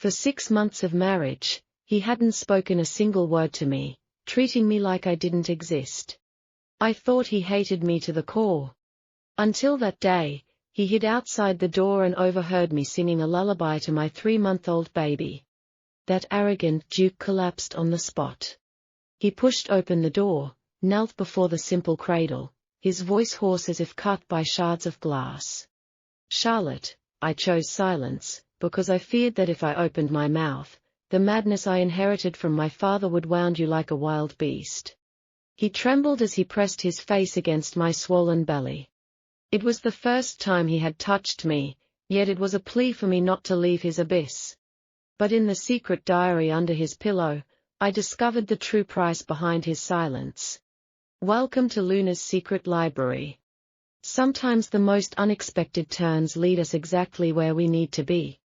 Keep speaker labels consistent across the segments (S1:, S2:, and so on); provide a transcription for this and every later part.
S1: For 6 months of marriage, he hadn't spoken a single word to me, treating me like I didn't exist. I thought he hated me to the core. Until that day, he hid outside the door and overheard me singing a lullaby to my 3-month-old baby. That arrogant Duke collapsed on the spot. He pushed open the door, knelt before the simple cradle, his voice hoarse as if cut by shards of glass. "Charlotte, I chose silence, because I feared that if I opened my mouth, the madness I inherited from my father would wound you like a wild beast." He trembled as he pressed his face against my swollen belly. It was the first time he had touched me, yet it was a plea for me not to leave his abyss. But in the secret diary under his pillow, I discovered the true price behind his silence. Welcome to Luna's secret library. Sometimes the most unexpected turns lead us exactly where we need to be.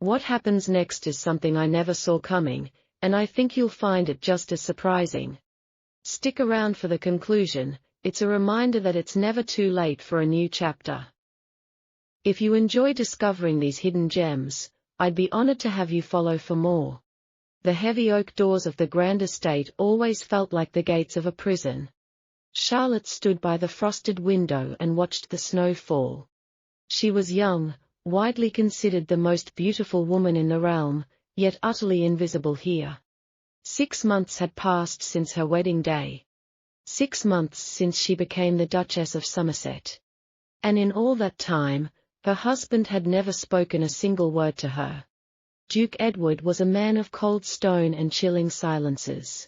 S1: What happens next is something I never saw coming, and I think you'll find it just as surprising. Stick around for the conclusion. It's a reminder that it's never too late for a new chapter. If you enjoy discovering these hidden gems, I'd be honored to have you follow for more. The heavy oak doors of the grand estate always felt like the gates of a prison. Charlotte stood by the frosted window and watched the snow fall. She was young, widely considered the most beautiful woman in the realm, yet utterly invisible here. 6 months had passed since her wedding day. 6 months since she became the Duchess of Somerset. And in all that time, her husband had never spoken a single word to her. Duke Edward was a man of cold stone and chilling silences.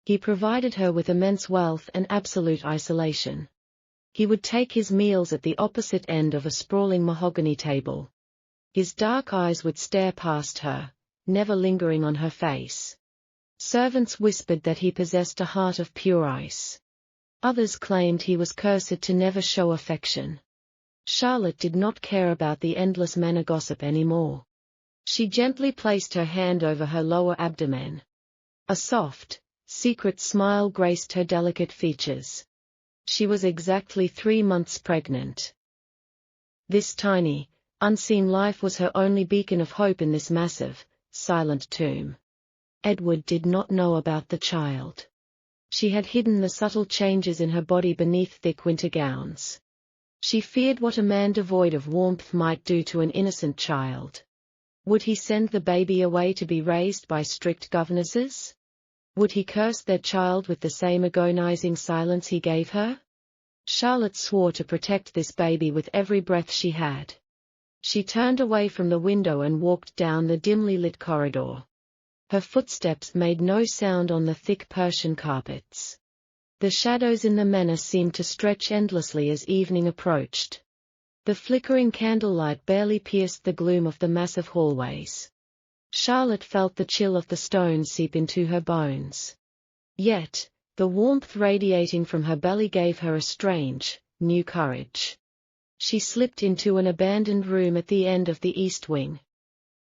S1: He provided her with immense wealth and absolute isolation. He would take his meals at the opposite end of a sprawling mahogany table. His dark eyes would stare past her, never lingering on her face. Servants whispered that he possessed a heart of pure ice. Others claimed he was cursed to never show affection. Charlotte did not care about the endless manor gossip anymore. She gently placed her hand over her lower abdomen. A soft, secret smile graced her delicate features. She was exactly 3 months pregnant. This tiny, unseen life was her only beacon of hope in this massive, silent tomb. Edward did not know about the child. She had hidden the subtle changes in her body beneath thick winter gowns. She feared what a man devoid of warmth might do to an innocent child. Would he send the baby away to be raised by strict governesses? Would he curse their child with the same agonizing silence he gave her? Charlotte swore to protect this baby with every breath she had. She turned away from the window and walked down the dimly lit corridor. Her footsteps made no sound on the thick Persian carpets. The shadows in the manor seemed to stretch endlessly as evening approached. The flickering candlelight barely pierced the gloom of the massive hallways. Charlotte felt the chill of the stone seep into her bones. Yet, the warmth radiating from her belly gave her a strange, new courage. She slipped into an abandoned room at the end of the east wing.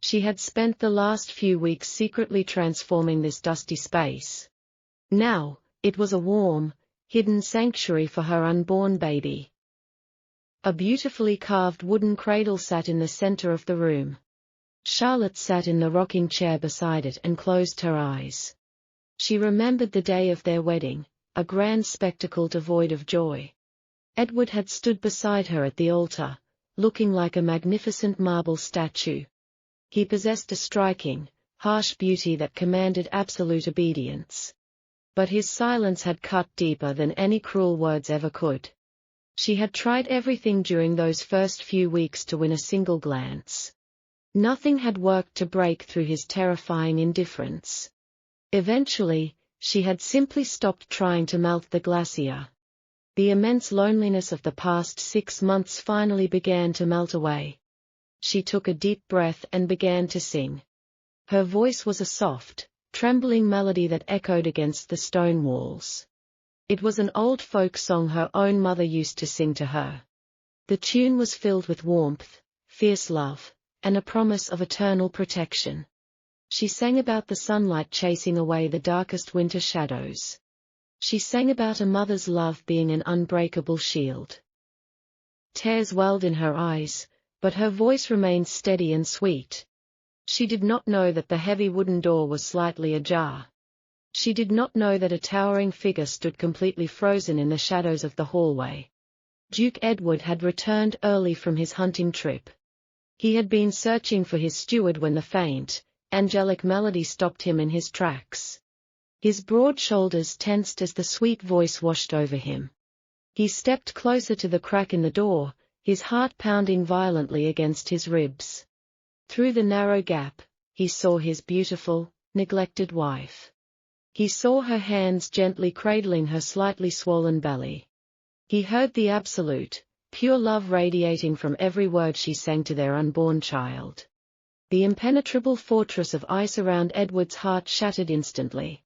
S1: She had spent the last few weeks secretly transforming this dusty space. Now, it was a warm, hidden sanctuary for her unborn baby. A beautifully carved wooden cradle sat in the center of the room. Charlotte sat in the rocking chair beside it and closed her eyes. She remembered the day of their wedding, a grand spectacle devoid of joy. Edward had stood beside her at the altar, looking like a magnificent marble statue. He possessed a striking, harsh beauty that commanded absolute obedience. But his silence had cut deeper than any cruel words ever could. She had tried everything during those first few weeks to win a single glance. Nothing had worked to break through his terrifying indifference. Eventually, she had simply stopped trying to melt the glacier. The immense loneliness of the past 6 months finally began to melt away. She took a deep breath and began to sing. Her voice was a soft, trembling melody that echoed against the stone walls. It was an old folk song her own mother used to sing to her. The tune was filled with warmth, fierce love, and a promise of eternal protection. She sang about the sunlight chasing away the darkest winter shadows. She sang about a mother's love being an unbreakable shield. Tears welled in her eyes, but her voice remained steady and sweet. She did not know that the heavy wooden door was slightly ajar. She did not know that a towering figure stood completely frozen in the shadows of the hallway. Duke Edward had returned early from his hunting trip. He had been searching for his steward when the faint, angelic melody stopped him in his tracks. His broad shoulders tensed as the sweet voice washed over him. He stepped closer to the crack in the door, his heart pounding violently against his ribs. Through the narrow gap, he saw his beautiful, neglected wife. He saw her hands gently cradling her slightly swollen belly. He heard the absolute, pure love radiating from every word she sang to their unborn child. The impenetrable fortress of ice around Edward's heart shattered instantly.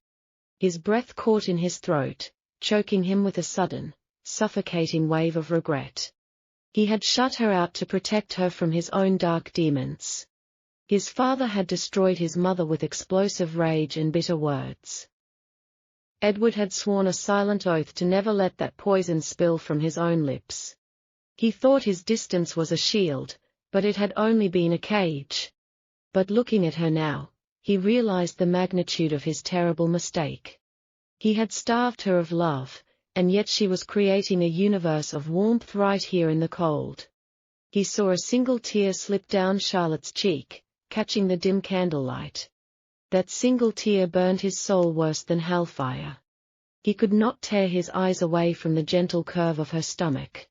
S1: His breath caught in his throat, choking him with a sudden, suffocating wave of regret. He had shut her out to protect her from his own dark demons. His father had destroyed his mother with explosive rage and bitter words. Edward had sworn a silent oath to never let that poison spill from his own lips. He thought his distance was a shield, but it had only been a cage. But looking at her now, he realized the magnitude of his terrible mistake. He had starved her of love, and yet she was creating a universe of warmth right here in the cold. He saw a single tear slip down Charlotte's cheek, catching the dim candlelight. That single tear burned his soul worse than hellfire. He could not tear his eyes away from the gentle curve of her stomach.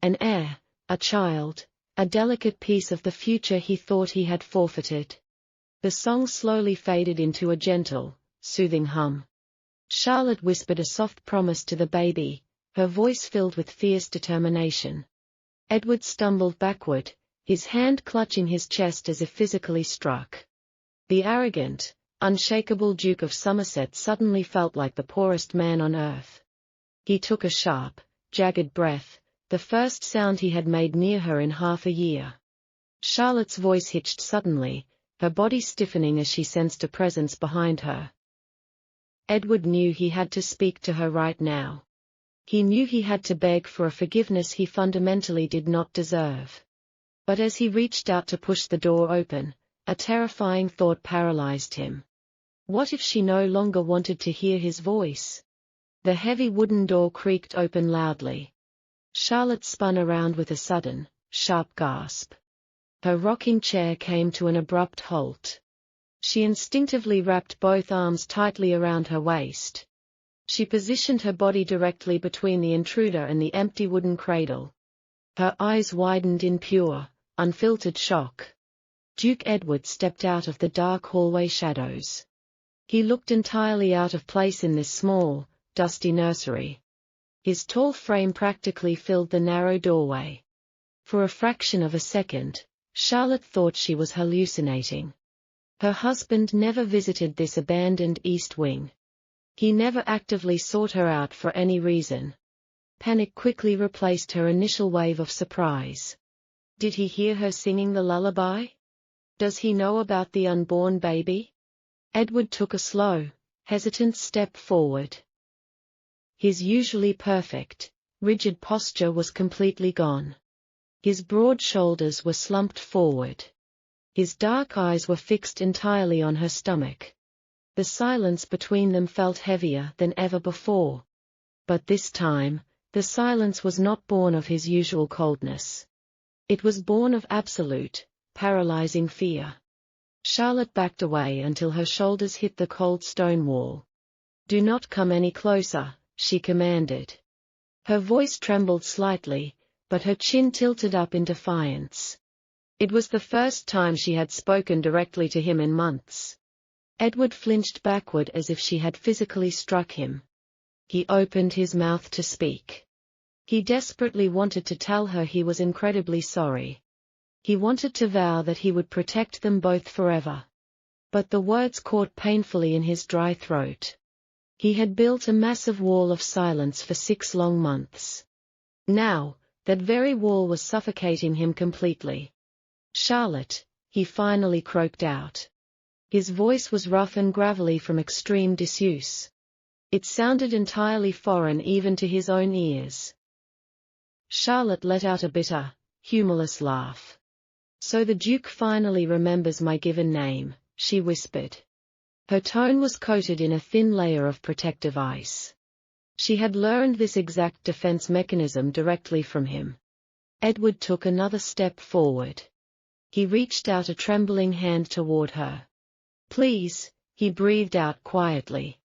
S1: An heir, a child, a delicate piece of the future he thought he had forfeited. The song slowly faded into a gentle, soothing hum. Charlotte whispered a soft promise to the baby, her voice filled with fierce determination. Edward stumbled backward, his hand clutching his chest as if physically struck. The arrogant, unshakable Duke of Somerset suddenly felt like the poorest man on earth. He took a sharp, jagged breath, the first sound he had made near her in half a year. Charlotte's voice hitched suddenly, her body stiffening as she sensed a presence behind her. Edward knew he had to speak to her right now. He knew he had to beg for a forgiveness he fundamentally did not deserve. But as he reached out to push the door open, a terrifying thought paralyzed him. What if she no longer wanted to hear his voice? The heavy wooden door creaked open loudly. Charlotte spun around with a sudden, sharp gasp. Her rocking chair came to an abrupt halt. She instinctively wrapped both arms tightly around her waist. She positioned her body directly between the intruder and the empty wooden cradle. Her eyes widened in pure, unfiltered shock. Duke Edward stepped out of the dark hallway shadows. He looked entirely out of place in this small, dusty nursery. His tall frame practically filled the narrow doorway. For a fraction of a second, Charlotte thought she was hallucinating. Her husband never visited this abandoned East Wing. He never actively sought her out for any reason. Panic quickly replaced her initial wave of surprise. Did he hear her singing the lullaby? Does he know about the unborn baby? Edward took a slow, hesitant step forward. His usually perfect, rigid posture was completely gone. His broad shoulders were slumped forward. His dark eyes were fixed entirely on her stomach. The silence between them felt heavier than ever before. But this time, the silence was not born of his usual coldness. It was born of absolute, paralyzing fear. Charlotte backed away until her shoulders hit the cold stone wall. "Do not come any closer," she commanded. Her voice trembled slightly, but her chin tilted up in defiance. It was the first time she had spoken directly to him in months. Edward flinched backward as if she had physically struck him. He opened his mouth to speak. He desperately wanted to tell her he was incredibly sorry. He wanted to vow that he would protect them both forever. But the words caught painfully in his dry throat. He had built a massive wall of silence for 6 long months. Now, that very wall was suffocating him completely. "Charlotte," he finally croaked out. His voice was rough and gravelly from extreme disuse. It sounded entirely foreign even to his own ears. Charlotte let out a bitter, humorless laugh. So the Duke finally remembers my given name, she whispered. Her tone was coated in a thin layer of protective ice. She had learned this exact defense mechanism directly from him. Edward took another step forward. He reached out a trembling hand toward her. Please, he breathed out quietly.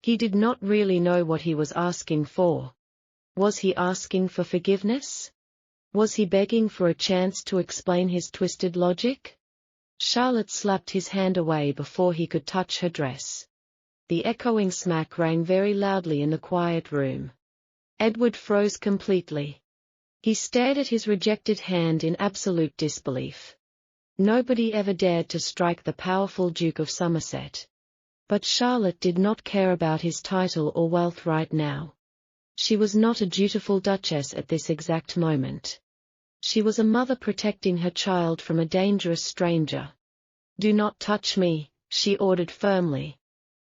S1: He did not really know what he was asking for. Was he asking for forgiveness? Was he begging for a chance to explain his twisted logic? Charlotte slapped his hand away before he could touch her dress. The echoing smack rang very loudly in the quiet room. Edward froze completely. He stared at his rejected hand in absolute disbelief. Nobody ever dared to strike the powerful Duke of Somerset. But Charlotte did not care about his title or wealth right now. She was not a dutiful duchess at this exact moment. She was a mother protecting her child from a dangerous stranger. Do not touch me, she ordered firmly.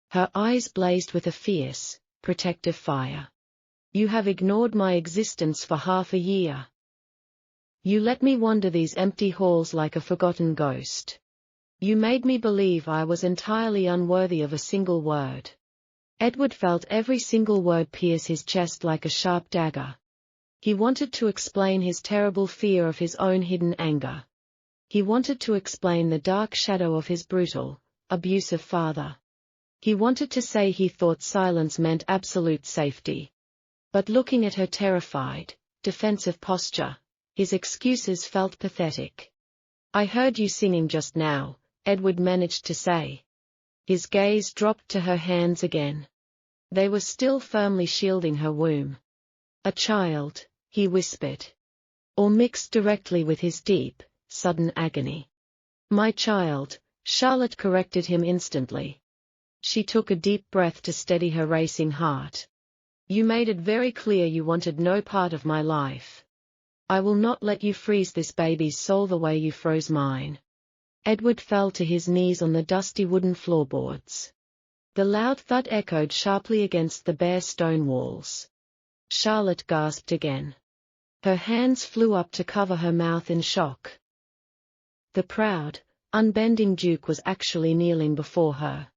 S1: Her eyes blazed with a fierce, protective fire. You have ignored my existence for half a year. You let me wander these empty halls like a forgotten ghost. You made me believe I was entirely unworthy of a single word. Edward felt every single word pierce his chest like a sharp dagger. He wanted to explain his terrible fear of his own hidden anger. He wanted to explain the dark shadow of his brutal, abusive father. He wanted to say he thought silence meant absolute safety. But looking at her terrified, defensive posture, his excuses felt pathetic. I heard you singing just now, Edward managed to say. His gaze dropped to her hands again. They were still firmly shielding her womb. A child, he whispered. Or mixed directly with his deep, sudden agony. My child, Charlotte corrected him instantly. She took a deep breath to steady her racing heart. You made it very clear you wanted no part of my life. I will not let you freeze this baby's soul the way you froze mine. Edward fell to his knees on the dusty wooden floorboards. The loud thud echoed sharply against the bare stone walls. Charlotte gasped again. Her hands flew up to cover her mouth in shock. The proud, unbending Duke was actually kneeling before her.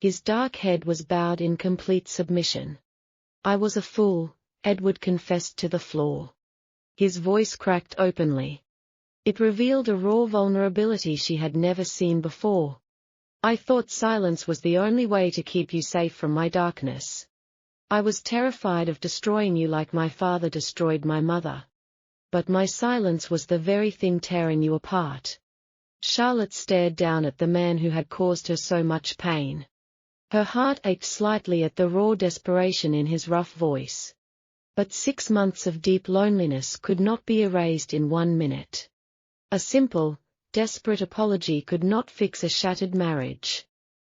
S1: His dark head was bowed in complete submission. I was a fool, Edward confessed to the floor. His voice cracked openly. It revealed a raw vulnerability she had never seen before. I thought silence was the only way to keep you safe from my darkness. I was terrified of destroying you like my father destroyed my mother. But my silence was the very thing tearing you apart. Charlotte stared down at the man who had caused her so much pain. Her heart ached slightly at the raw desperation in his rough voice. But 6 months of deep loneliness could not be erased in 1 minute. A simple, desperate apology could not fix a shattered marriage.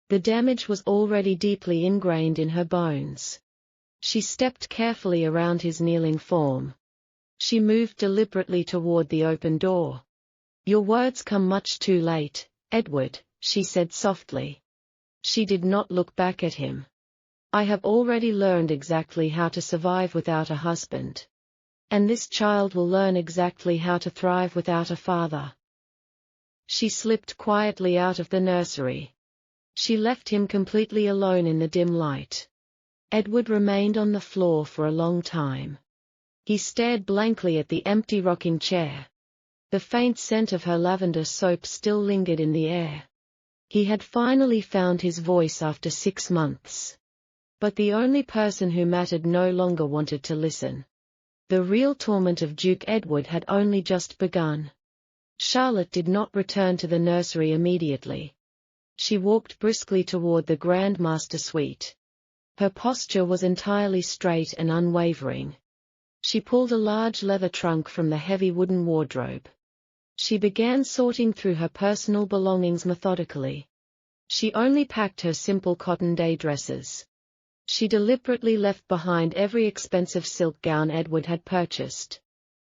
S1: The damage was already deeply ingrained in her bones. She stepped carefully around his kneeling form. She moved deliberately toward the open door. Your words come much too late, Edward, she said softly. She did not look back at him. I have already learned exactly how to survive without a husband. And this child will learn exactly how to thrive without a father. She slipped quietly out of the nursery. She left him completely alone in the dim light. Edward remained on the floor for a long time. He stared blankly at the empty rocking chair. The faint scent of her lavender soap still lingered in the air. He had finally found his voice after 6 months. But the only person who mattered no longer wanted to listen. The real torment of Duke Edward had only just begun. Charlotte did not return to the nursery immediately. She walked briskly toward the Grand Master suite. Her posture was entirely straight and unwavering. She pulled a large leather trunk from the heavy wooden wardrobe. She began sorting through her personal belongings methodically. She only packed her simple cotton day dresses. She deliberately left behind every expensive silk gown Edward had purchased.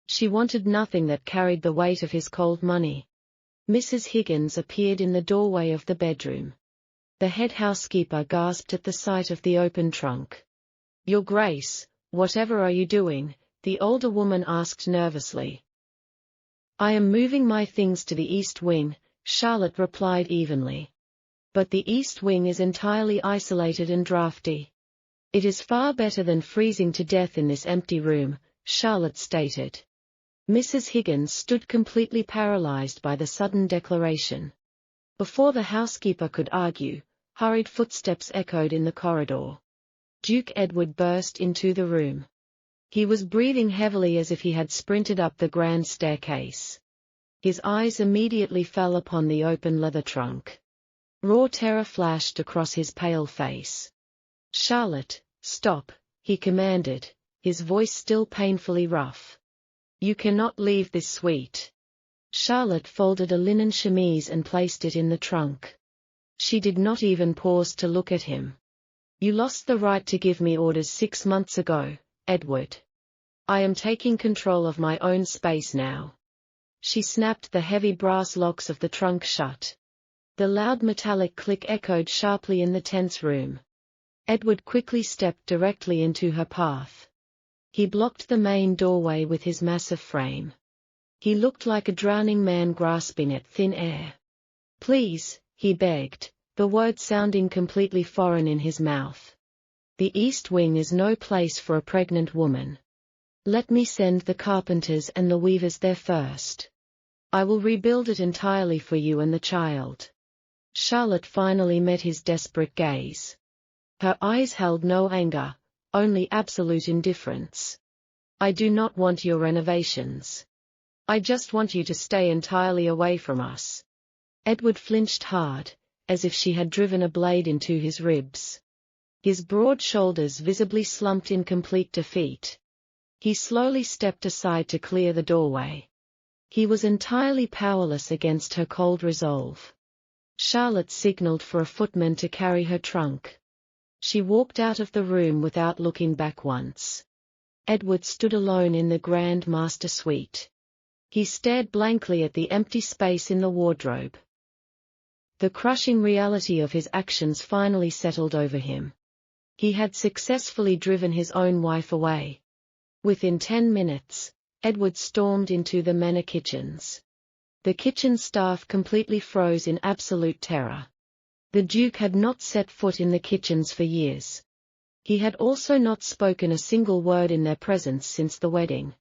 S1: She wanted nothing that carried the weight of his cold money. Mrs. Higgins appeared in the doorway of the bedroom. The head housekeeper gasped at the sight of the open trunk. Your Grace, whatever are you doing? The older woman asked nervously. I am moving my things to the East Wing, Charlotte replied evenly. But the East Wing is entirely isolated and drafty. It is far better than freezing to death in this empty room, Charlotte stated. Mrs. Higgins stood completely paralyzed by the sudden declaration. Before the housekeeper could argue, hurried footsteps echoed in the corridor. Duke Edward burst into the room. He was breathing heavily as if he had sprinted up the grand staircase. His eyes immediately fell upon the open leather trunk. Raw terror flashed across his pale face. Charlotte, stop, he commanded, his voice still painfully rough. You cannot leave this suite. Charlotte folded a linen chemise and placed it in the trunk. She did not even pause to look at him. You lost the right to give me orders 6 months ago, Edward. I am taking control of my own space now. She snapped the heavy brass locks of the trunk shut. The loud metallic click echoed sharply in the tense room. Edward quickly stepped directly into her path. He blocked the main doorway with his massive frame. He looked like a drowning man grasping at thin air. Please, he begged, the words sounding completely foreign in his mouth. The East Wing is no place for a pregnant woman. Let me send the carpenters and the weavers there first. I will rebuild it entirely for you and the child. Charlotte finally met his desperate gaze. Her eyes held no anger, only absolute indifference. I do not want your renovations. I just want you to stay entirely away from us. Edward flinched hard, as if she had driven a blade into his ribs. His broad shoulders visibly slumped in complete defeat. He slowly stepped aside to clear the doorway. He was entirely powerless against her cold resolve. Charlotte signaled for a footman to carry her trunk. She walked out of the room without looking back once. Edward stood alone in the Grand Master Suite. He stared blankly at the empty space in the wardrobe. The crushing reality of his actions finally settled over him. He had successfully driven his own wife away. Within 10 minutes, Edward stormed into the manor kitchens. The kitchen staff completely froze in absolute terror. The Duke had not set foot in the kitchens for years. He had also not spoken a single word in their presence since the wedding.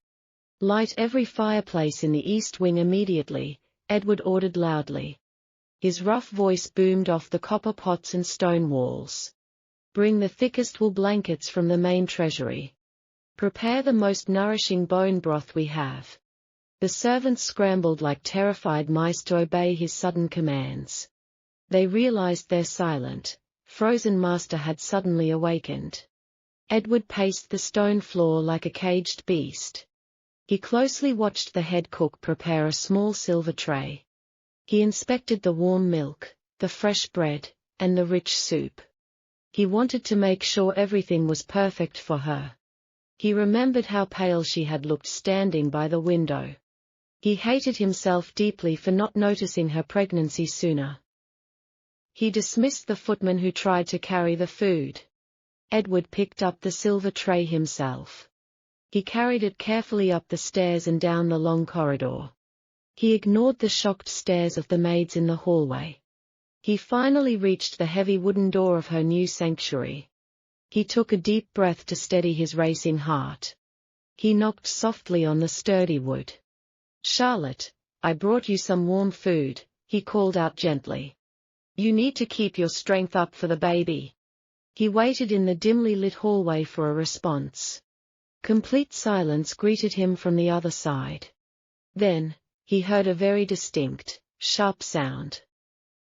S1: Light every fireplace in the East Wing immediately, Edward ordered loudly. His rough voice boomed off the copper pots and stone walls. Bring the thickest wool blankets from the main treasury. Prepare the most nourishing bone broth we have. The servants scrambled like terrified mice to obey his sudden commands. They realized their silent, frozen master had suddenly awakened. Edward paced the stone floor like a caged beast. He closely watched the head cook prepare a small silver tray. He inspected the warm milk, the fresh bread, and the rich soup. He wanted to make sure everything was perfect for her. He remembered how pale she had looked standing by the window. He hated himself deeply for not noticing her pregnancy sooner. He dismissed the footman who tried to carry the food. Edward picked up the silver tray himself. He carried it carefully up the stairs and down the long corridor. He ignored the shocked stares of the maids in the hallway. He finally reached the heavy wooden door of her new sanctuary. He took a deep breath to steady his racing heart. He knocked softly on the sturdy wood. Charlotte, I brought you some warm food, he called out gently. You need to keep your strength up for the baby. He waited in the dimly lit hallway for a response. Complete silence greeted him from the other side. Then, he heard a very distinct, sharp sound.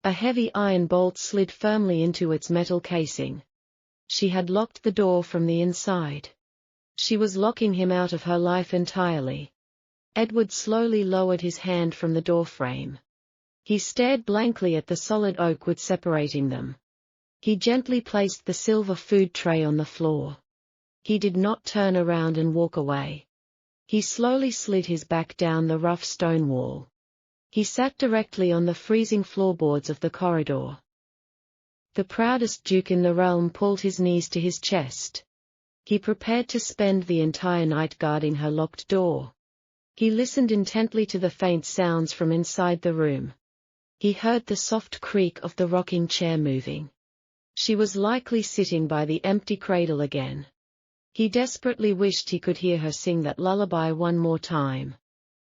S1: A heavy iron bolt slid firmly into its metal casing. She had locked the door from the inside. She was locking him out of her life entirely. Edward slowly lowered his hand from the doorframe. He stared blankly at the solid oak wood separating them. He gently placed the silver food tray on the floor. He did not turn around and walk away. He slowly slid his back down the rough stone wall. He sat directly on the freezing floorboards of the corridor. The proudest duke in the realm pulled his knees to his chest. He prepared to spend the entire night guarding her locked door. He listened intently to the faint sounds from inside the room. He heard the soft creak of the rocking chair moving. She was likely sitting by the empty cradle again. He desperately wished he could hear her sing that lullaby one more time.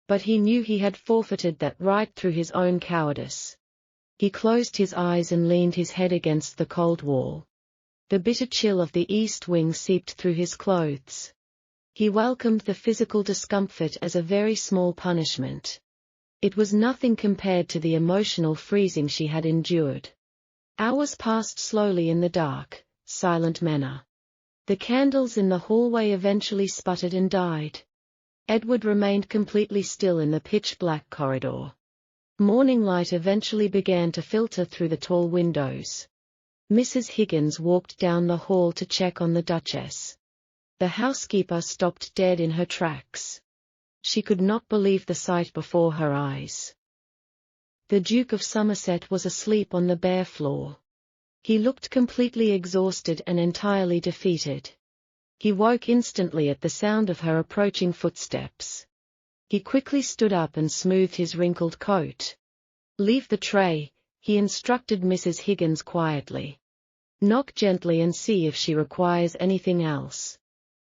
S1: But he knew he had forfeited that right through his own cowardice. He closed his eyes and leaned his head against the cold wall. The bitter chill of the east wing seeped through his clothes. He welcomed the physical discomfort as a very small punishment. It was nothing compared to the emotional freezing she had endured. Hours passed slowly in the dark, silent manner. The candles in the hallway eventually sputtered and died. Edward remained completely still in the pitch-black corridor. Morning light eventually began to filter through the tall windows. Mrs. Higgins walked down the hall to check on the Duchess. The housekeeper stopped dead in her tracks. She could not believe the sight before her eyes. The Duke of Somerset was asleep on the bare floor. He looked completely exhausted and entirely defeated. He woke instantly at the sound of her approaching footsteps. He quickly stood up and smoothed his wrinkled coat. "Leave the tray," he instructed Mrs. Higgins quietly. "Knock gently and see if she requires anything else."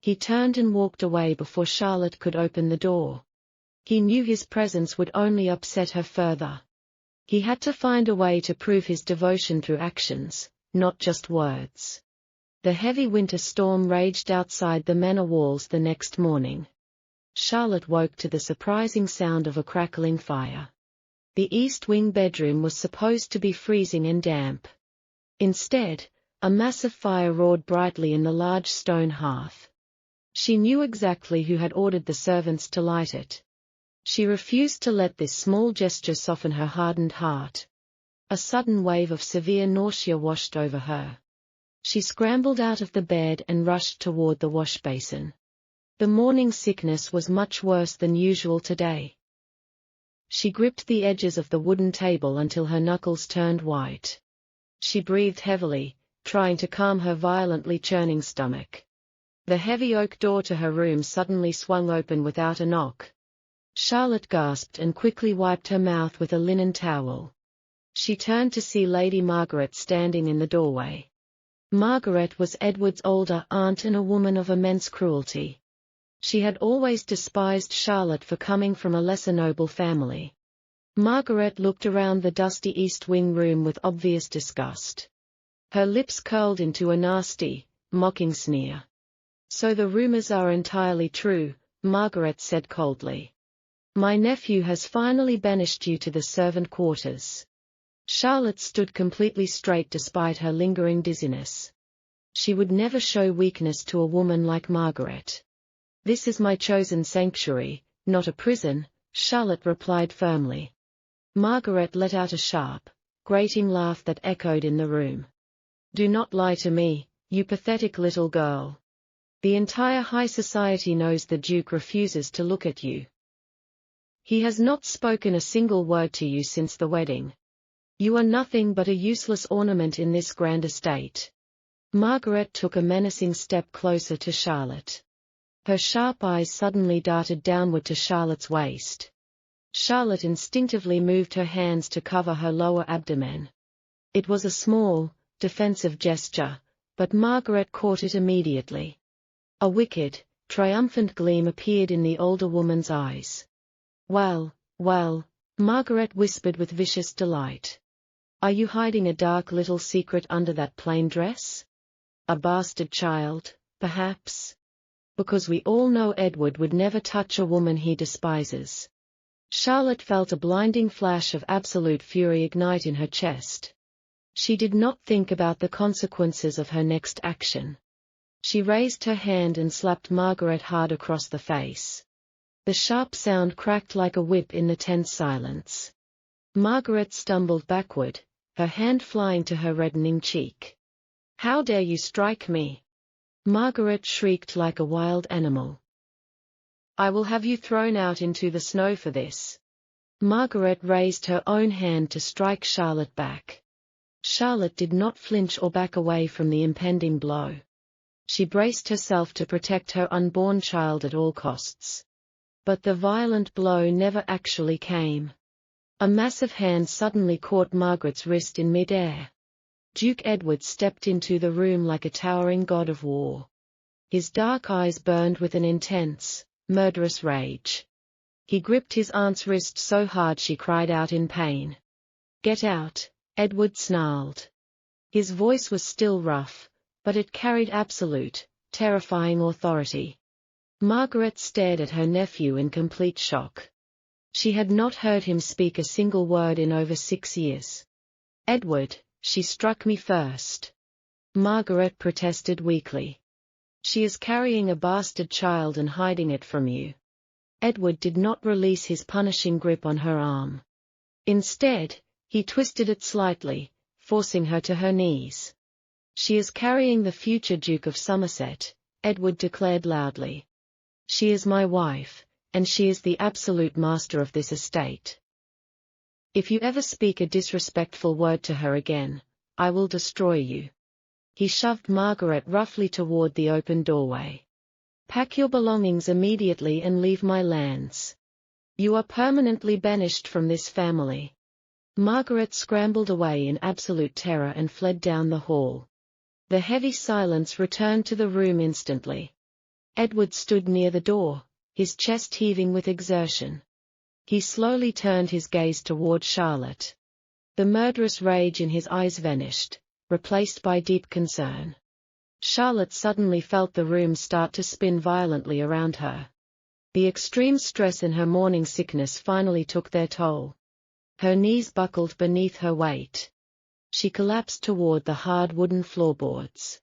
S1: He turned and walked away before Charlotte could open the door. He knew his presence would only upset her further. He had to find a way to prove his devotion through actions, not just words. The heavy winter storm raged outside the manor walls the next morning. Charlotte woke to the surprising sound of a crackling fire. The east wing bedroom was supposed to be freezing and damp. Instead, a massive fire roared brightly in the large stone hearth. She knew exactly who had ordered the servants to light it. She refused to let this small gesture soften her hardened heart. A sudden wave of severe nausea washed over her. She scrambled out of the bed and rushed toward the wash basin. The morning sickness was much worse than usual today. She gripped the edges of the wooden table until her knuckles turned white. She breathed heavily, trying to calm her violently churning stomach. The heavy oak door to her room suddenly swung open without a knock. Charlotte gasped and quickly wiped her mouth with a linen towel. She turned to see Lady Margaret standing in the doorway. Margaret was Edward's older aunt and a woman of immense cruelty. She had always despised Charlotte for coming from a lesser noble family. Margaret looked around the dusty East Wing room with obvious disgust. Her lips curled into a nasty, mocking sneer. "So the rumors are entirely true," Margaret said coldly. "My nephew has finally banished you to the servant quarters." Charlotte stood completely straight despite her lingering dizziness. She would never show weakness to a woman like Margaret. "This is my chosen sanctuary, not a prison," Charlotte replied firmly. Margaret let out a sharp, grating laugh that echoed in the room. "Do not lie to me, you pathetic little girl. The entire high society knows the Duke refuses to look at you. He has not spoken a single word to you since the wedding. You are nothing but a useless ornament in this grand estate." Margaret took a menacing step closer to Charlotte. Her sharp eyes suddenly darted downward to Charlotte's waist. Charlotte instinctively moved her hands to cover her lower abdomen. It was a small, defensive gesture, but Margaret caught it immediately. A wicked, triumphant gleam appeared in the older woman's eyes. "Well, well," Margaret whispered with vicious delight. "Are you hiding a dark little secret under that plain dress? A bastard child, perhaps? Because we all know Edward would never touch a woman he despises." Charlotte felt a blinding flash of absolute fury ignite in her chest. She did not think about the consequences of her next action. She raised her hand and slapped Margaret hard across the face. The sharp sound cracked like a whip in the tense silence. Margaret stumbled backward, her hand flying to her reddening cheek. "How dare you strike me?" Margaret shrieked like a wild animal. "I will have you thrown out into the snow for this." Margaret raised her own hand to strike Charlotte back. Charlotte did not flinch or back away from the impending blow. She braced herself to protect her unborn child at all costs. But the violent blow never actually came. A massive hand suddenly caught Margaret's wrist in mid-air. Duke Edward stepped into the room like a towering god of war. His dark eyes burned with an intense, murderous rage. He gripped his aunt's wrist so hard she cried out in pain. "Get out," Edward snarled. His voice was still rough, but it carried absolute, terrifying authority. Margaret stared at her nephew in complete shock. She had not heard him speak a single word in over 6 years. "Edward, she struck me first," Margaret protested weakly. "She is carrying a bastard child and hiding it from you." Edward did not release his punishing grip on her arm. Instead, he twisted it slightly, forcing her to her knees. "She is carrying the future Duke of Somerset," Edward declared loudly. "She is my wife, and she is the absolute master of this estate. If you ever speak a disrespectful word to her again, I will destroy you." He shoved Margaret roughly toward the open doorway. "Pack your belongings immediately and leave my lands. You are permanently banished from this family." Margaret scrambled away in absolute terror and fled down the hall. The heavy silence returned to the room instantly. Edward stood near the door, his chest heaving with exertion. He slowly turned his gaze toward Charlotte. The murderous rage in his eyes vanished, replaced by deep concern. Charlotte suddenly felt the room start to spin violently around her. The extreme stress in her morning sickness finally took their toll. Her knees buckled beneath her weight. She collapsed toward the hard wooden floorboards.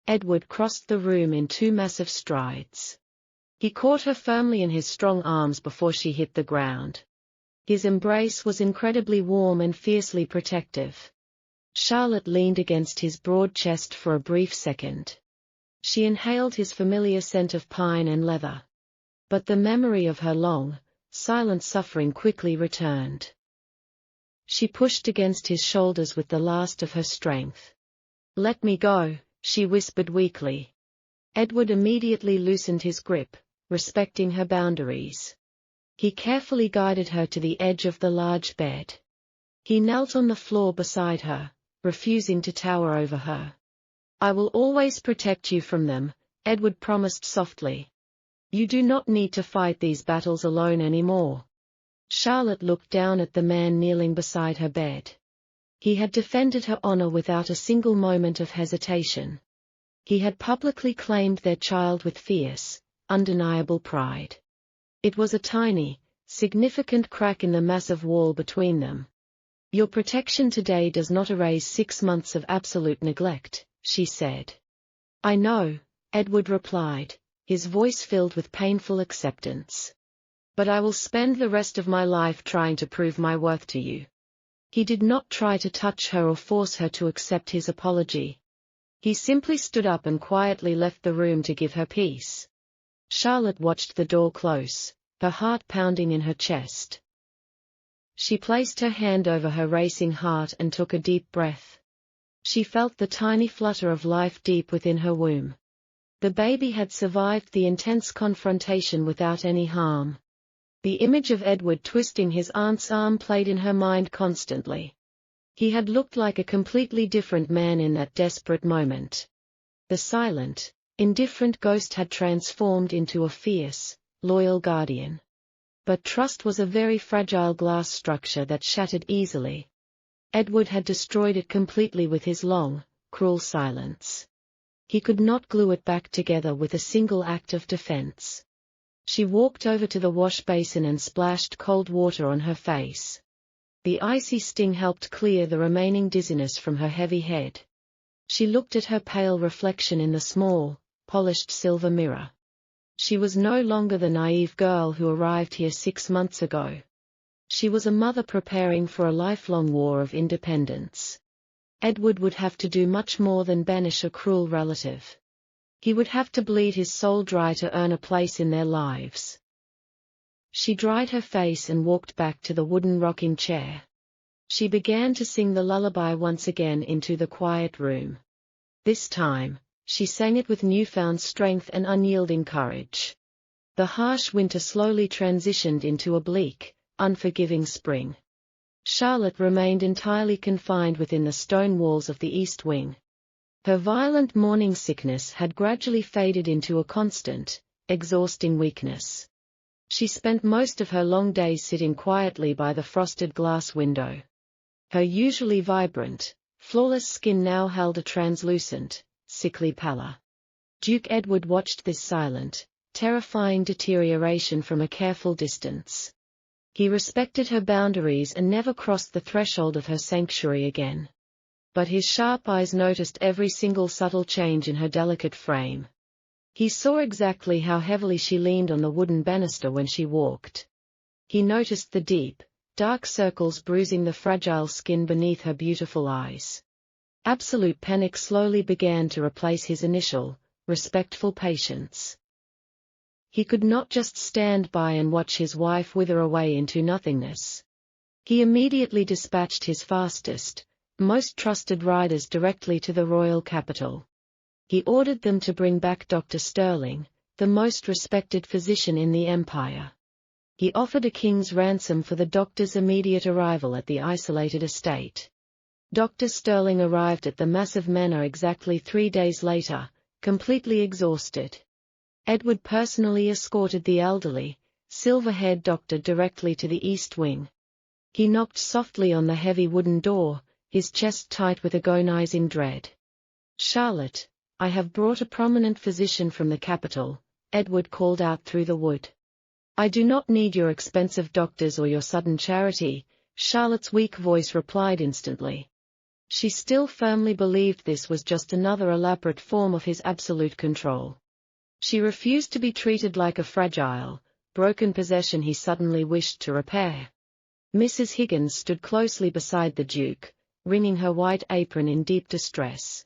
S1: Edward crossed the room in 2 massive strides. He caught her firmly in his strong arms before she hit the ground. His embrace was incredibly warm and fiercely protective. Charlotte leaned against his broad chest for a brief second. She inhaled his familiar scent of pine and leather. But the memory of her long, silent suffering quickly returned. She pushed against his shoulders with the last of her strength. "Let me go," she whispered weakly. Edward immediately loosened his grip, respecting her boundaries. He carefully guided her to the edge of the large bed. He knelt on the floor beside her, refusing to tower over her. "I will always protect you from them," Edward promised softly. "You do not need to fight these battles alone anymore." Charlotte looked down at the man kneeling beside her bed. He had defended her honor without a single moment of hesitation. He had publicly claimed their child with fierce, undeniable pride. It was a tiny, significant crack in the massive wall between them. "Your protection today does not erase 6 months of absolute neglect," she said. "I know," Edward replied, his voice filled with painful acceptance. "But I will spend the rest of my life trying to prove my worth to you." He did not try to touch her or force her to accept his apology. He simply stood up and quietly left the room to give her peace. Charlotte watched the door close, her heart pounding in her chest. She placed her hand over her racing heart and took a deep breath. She felt the tiny flutter of life deep within her womb. The baby had survived the intense confrontation without any harm. The image of Edward twisting his aunt's arm played in her mind constantly. He had looked like a completely different man in that desperate moment. The silent, indifferent ghost had transformed into a fierce, loyal guardian. But trust was a very fragile glass structure that shattered easily. Edward had destroyed it completely with his long, cruel silence. He could not glue it back together with a single act of defense. She walked over to the wash basin and splashed cold water on her face. The icy sting helped clear the remaining dizziness from her heavy head. She looked at her pale reflection in the small, polished silver mirror. She was no longer the naive girl who arrived here 6 months ago. She was a mother preparing for a lifelong war of independence. Edward would have to do much more than banish a cruel relative. He would have to bleed his soul dry to earn a place in their lives. She dried her face and walked back to the wooden rocking chair. She began to sing the lullaby once again into the quiet room. This time, she sang it with newfound strength and unyielding courage. The harsh winter slowly transitioned into a bleak, unforgiving spring. Charlotte remained entirely confined within the stone walls of the East Wing. Her violent morning sickness had gradually faded into a constant, exhausting weakness. She spent most of her long days sitting quietly by the frosted glass window. Her usually vibrant, flawless skin now held a translucent, sickly pallor. Duke Edward watched this silent, terrifying deterioration from a careful distance. He respected her boundaries and never crossed the threshold of her sanctuary again. But his sharp eyes noticed every single subtle change in her delicate frame. He saw exactly how heavily she leaned on the wooden banister when she walked. He noticed the deep, dark circles bruising the fragile skin beneath her beautiful eyes. Absolute panic slowly began to replace his initial, respectful patience. He could not just stand by and watch his wife wither away into nothingness. He immediately dispatched his fastest, most trusted riders directly to the royal capital. He ordered them to bring back Dr. Sterling, the most respected physician in the empire. He offered a king's ransom for the doctor's immediate arrival at the isolated estate. Dr. Sterling arrived at the massive manor exactly 3 days later, completely exhausted. Edward personally escorted the elderly, silver-haired doctor directly to the East Wing. He knocked softly on the heavy wooden door, his chest tight with agonizing dread. "Charlotte, I have brought a prominent physician from the capital," Edward called out through the wood. "I do not need your expensive doctors or your sudden charity," Charlotte's weak voice replied instantly. She still firmly believed this was just another elaborate form of his absolute control. She refused to be treated like a fragile, broken possession he suddenly wished to repair. Mrs. Higgins stood closely beside the Duke, wringing her white apron in deep distress.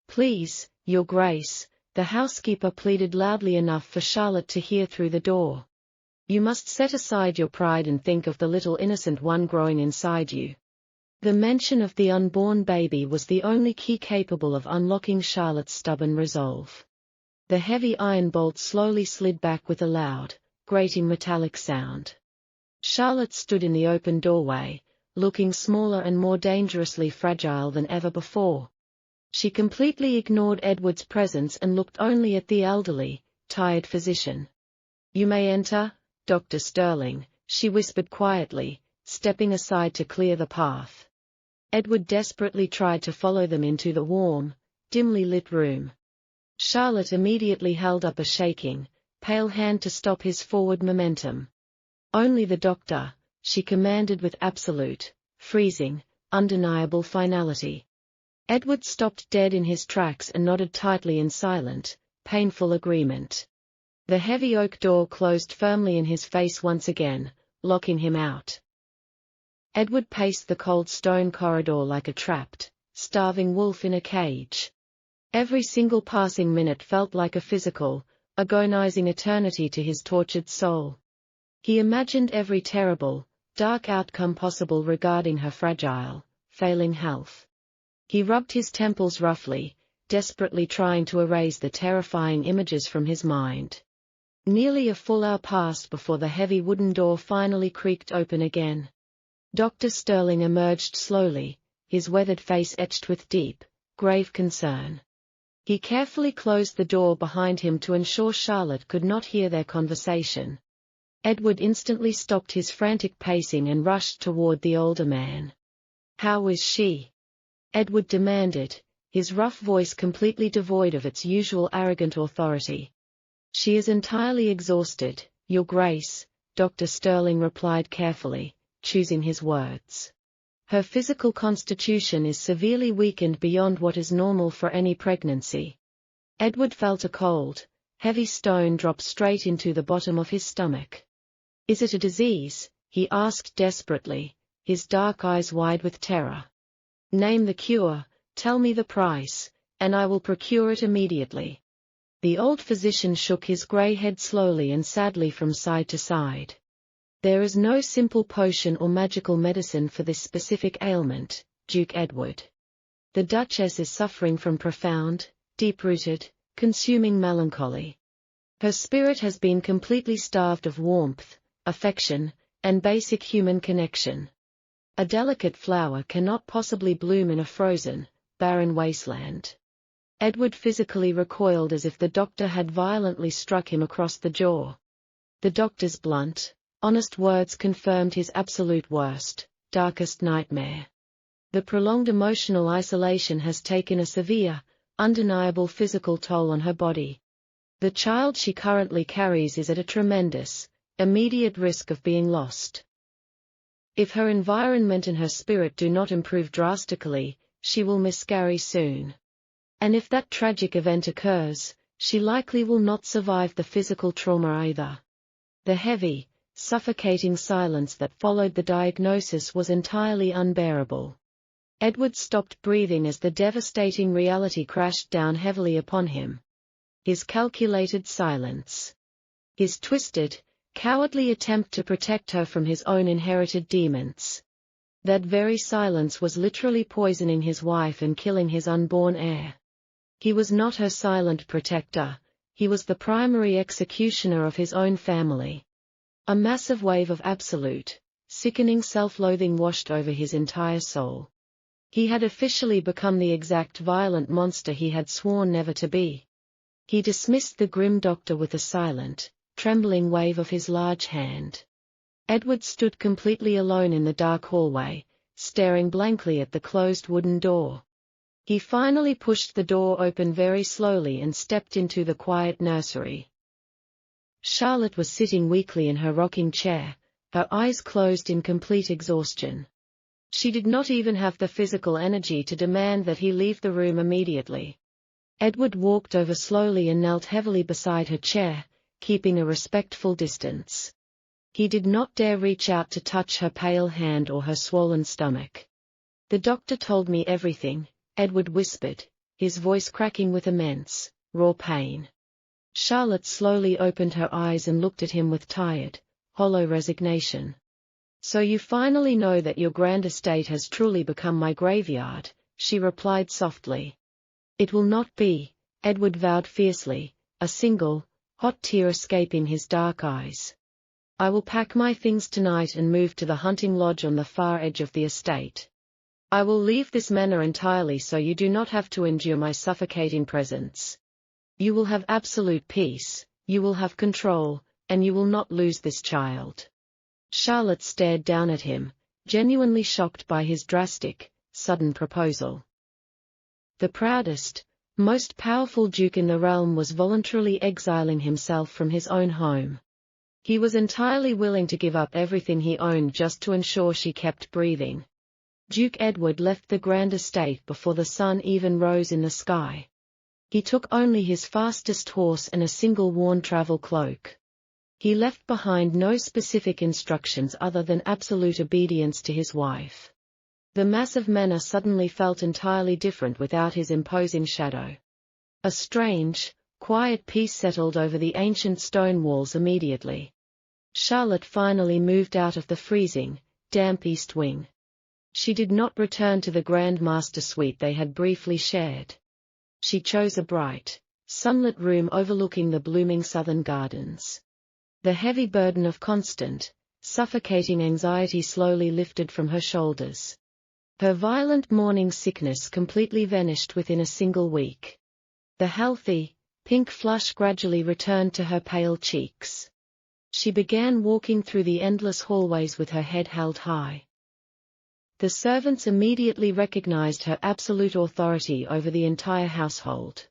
S1: "Please, Your Grace," the housekeeper pleaded loudly enough for Charlotte to hear through the door. "You must set aside your pride and think of the little innocent one growing inside you." The mention of the unborn baby was the only key capable of unlocking Charlotte's stubborn resolve. The heavy iron bolt slowly slid back with a loud, grating metallic sound. Charlotte stood in the open doorway, looking smaller and more dangerously fragile than ever before. She completely ignored Edward's presence and looked only at the elderly, tired physician. "You may enter, Dr. Sterling," she whispered quietly, stepping aside to clear the path. Edward desperately tried to follow them into the warm, dimly lit room. Charlotte immediately held up a shaking, pale hand to stop his forward momentum. "Only the doctor," she commanded with absolute, freezing, undeniable finality. Edward stopped dead in his tracks and nodded tightly in silent, painful agreement. The heavy oak door closed firmly in his face once again, locking him out. Edward paced the cold stone corridor like a trapped, starving wolf in a cage. Every single passing minute felt like a physical, agonizing eternity to his tortured soul. He imagined every terrible, dark outcome possible regarding her fragile, failing health. He rubbed his temples roughly, desperately trying to erase the terrifying images from his mind. Nearly a full hour passed before the heavy wooden door finally creaked open again. Dr. Sterling emerged slowly, his weathered face etched with deep, grave concern. He carefully closed the door behind him to ensure Charlotte could not hear their conversation. Edward instantly stopped his frantic pacing and rushed toward the older man. "How is she?" Edward demanded, his rough voice completely devoid of its usual arrogant authority. "She is entirely exhausted, Your Grace," Dr. Sterling replied carefully, choosing his words. "Her physical constitution is severely weakened beyond what is normal for any pregnancy." Edward felt a cold, heavy stone drop straight into the bottom of his stomach. "Is it a disease?" he asked desperately, his dark eyes wide with terror. "Name the cure, tell me the price, and I will procure it immediately." The old physician shook his grey head slowly and sadly from side to side. "There is no simple potion or magical medicine for this specific ailment, Duke Edward. The Duchess is suffering from profound, deep-rooted, consuming melancholy. Her spirit has been completely starved of warmth, affection, and basic human connection. A delicate flower cannot possibly bloom in a frozen, barren wasteland. Edward physically recoiled as if the doctor had violently struck him across the jaw. The doctor's blunt, honest words confirmed his absolute worst, darkest nightmare. The prolonged emotional isolation has taken a severe, undeniable physical toll on her body. The child she currently carries is at a tremendous, immediate risk of being lost. If her environment and her spirit do not improve drastically, she will miscarry soon. And if that tragic event occurs, she likely will not survive the physical trauma either. The heavy, suffocating silence that followed the diagnosis was entirely unbearable. Edward stopped breathing as the devastating reality crashed down heavily upon him. His calculated silence. His twisted, cowardly attempt to protect her from his own inherited demons. That very silence was literally poisoning his wife and killing his unborn heir. He was not her silent protector, he was the primary executioner of his own family. A massive wave of absolute, sickening self-loathing washed over his entire soul. He had officially become the exact violent monster he had sworn never to be. He dismissed the grim doctor with a silent, trembling wave of his large hand. Edward stood completely alone in the dark hallway, staring blankly at the closed wooden door. He finally pushed the door open very slowly and stepped into the quiet nursery. Charlotte was sitting weakly in her rocking chair, her eyes closed in complete exhaustion. She did not even have the physical energy to demand that he leave the room immediately. Edward walked over slowly and knelt heavily beside her chair, keeping a respectful distance. He did not dare reach out to touch her pale hand or her swollen stomach. "The doctor told me everything," Edward whispered, his voice cracking with immense, raw pain. Charlotte slowly opened her eyes and looked at him with tired, hollow resignation. "So you finally know that your grand estate has truly become my graveyard," she replied softly. "It will not be," Edward vowed fiercely, a single, hot tear escaping his dark eyes. "I will pack my things tonight and move to the hunting lodge on the far edge of the estate. I will leave this manor entirely so you do not have to endure my suffocating presence. You will have absolute peace, you will have control, and you will not lose this child." Charlotte stared down at him, genuinely shocked by his drastic, sudden proposal. The proudest, most powerful duke in the realm was voluntarily exiling himself from his own home. He was entirely willing to give up everything he owned just to ensure she kept breathing. Duke Edward left the grand estate before the sun even rose in the sky. He took only his fastest horse and a single worn travel cloak. He left behind no specific instructions other than absolute obedience to his wife. The massive manor suddenly felt entirely different without his imposing shadow. A strange, quiet peace settled over the ancient stone walls immediately. Charlotte finally moved out of the freezing, damp east wing. She did not return to the Grand Master suite they had briefly shared. She chose a bright, sunlit room overlooking the blooming southern gardens. The heavy burden of constant, suffocating anxiety slowly lifted from her shoulders. Her violent morning sickness completely vanished within a single week. The healthy, pink flush gradually returned to her pale cheeks. She began walking through the endless hallways with her head held high. The servants immediately recognized her absolute authority over the entire household.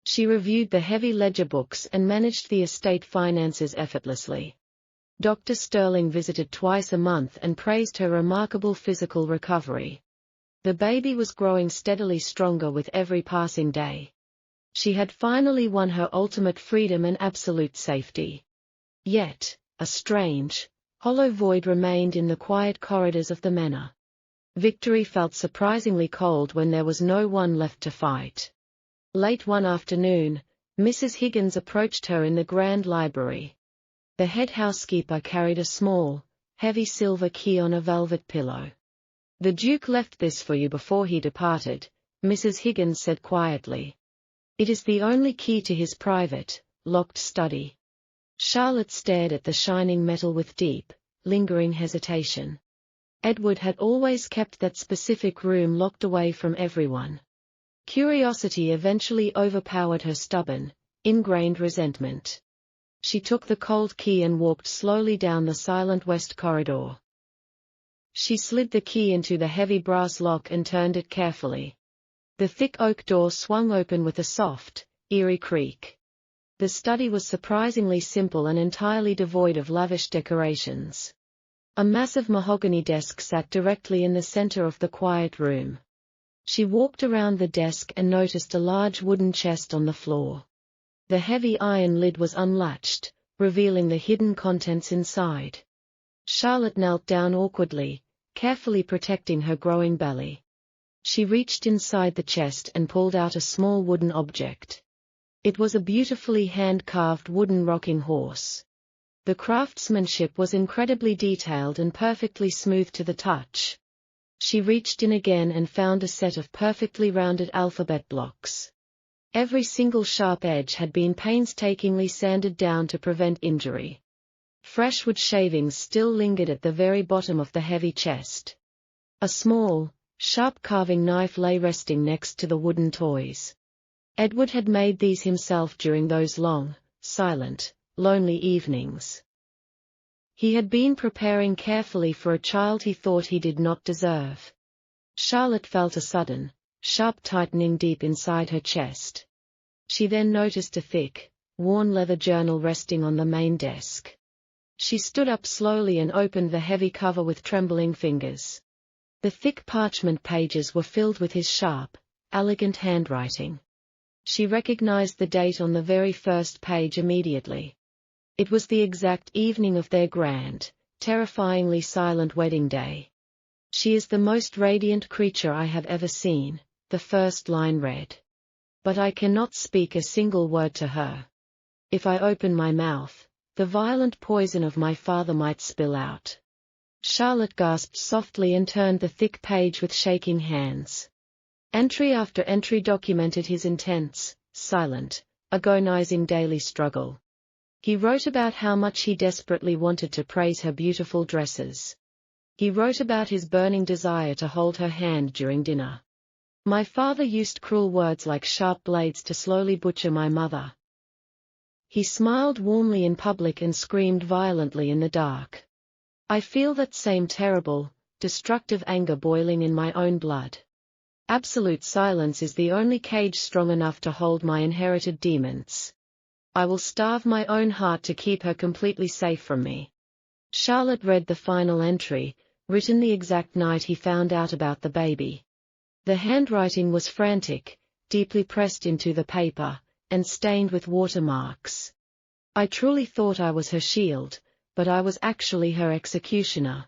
S1: She reviewed the heavy ledger books and managed the estate finances effortlessly. Dr. Sterling visited twice a month and praised her remarkable physical recovery. The baby was growing steadily stronger with every passing day. She had finally won her ultimate freedom and absolute safety. Yet, a strange, hollow void remained in the quiet corridors of the manor. Victory felt surprisingly cold when there was no one left to fight. Late one afternoon, Mrs. Higgins approached her in the grand library. The head housekeeper carried a small, heavy silver key on a velvet pillow. "The Duke left this for you before he departed," Mrs. Higgins said quietly. "It is the only key to his private, locked study. Charlotte stared at the shining metal with deep, lingering hesitation. Edward had always kept that specific room locked away from everyone. Curiosity eventually overpowered her stubborn, ingrained resentment. She took the cold key and walked slowly down the silent west corridor. She slid the key into the heavy brass lock and turned it carefully. The thick oak door swung open with a soft, eerie creak. The study was surprisingly simple and entirely devoid of lavish decorations. A massive mahogany desk sat directly in the center of the quiet room. She walked around the desk and noticed a large wooden chest on the floor. The heavy iron lid was unlatched, revealing the hidden contents inside. Charlotte knelt down awkwardly, carefully protecting her growing belly. She reached inside the chest and pulled out a small wooden object. It was a beautifully hand-carved wooden rocking horse. The craftsmanship was incredibly detailed and perfectly smooth to the touch. She reached in again and found a set of perfectly rounded alphabet blocks. Every single sharp edge had been painstakingly sanded down to prevent injury. Fresh wood shavings still lingered at the very bottom of the heavy chest. A small, sharp carving knife lay resting next to the wooden toys. Edward had made these himself during those long, silent, lonely evenings. He had been preparing carefully for a child he thought he did not deserve. Charlotte felt a sudden, sharp tightening deep inside her chest. She then noticed a thick, worn leather journal resting on the main desk. She stood up slowly and opened the heavy cover with trembling fingers. The thick parchment pages were filled with his sharp, elegant handwriting. She recognized the date on the very first page immediately. It was the exact evening of their grand, terrifyingly silent wedding day. "She is the most radiant creature I have ever seen," the first line read. "But I cannot speak a single word to her. If I open my mouth, the violent poison of my father might spill out." Charlotte gasped softly and turned the thick page with shaking hands. Entry after entry documented his intense, silent, agonizing daily struggle. He wrote about how much he desperately wanted to praise her beautiful dresses. He wrote about his burning desire to hold her hand during dinner. "My father used cruel words like sharp blades to slowly butcher my mother. He smiled warmly in public and screamed violently in the dark. I feel that same terrible, destructive anger boiling in my own blood. Absolute silence is the only cage strong enough to hold my inherited demons. I will starve my own heart to keep her completely safe from me." Charlotte read the final entry, written the exact night he found out about the baby. The handwriting was frantic, deeply pressed into the paper, and stained with watermarks. "I truly thought I was her shield, but I was actually her executioner.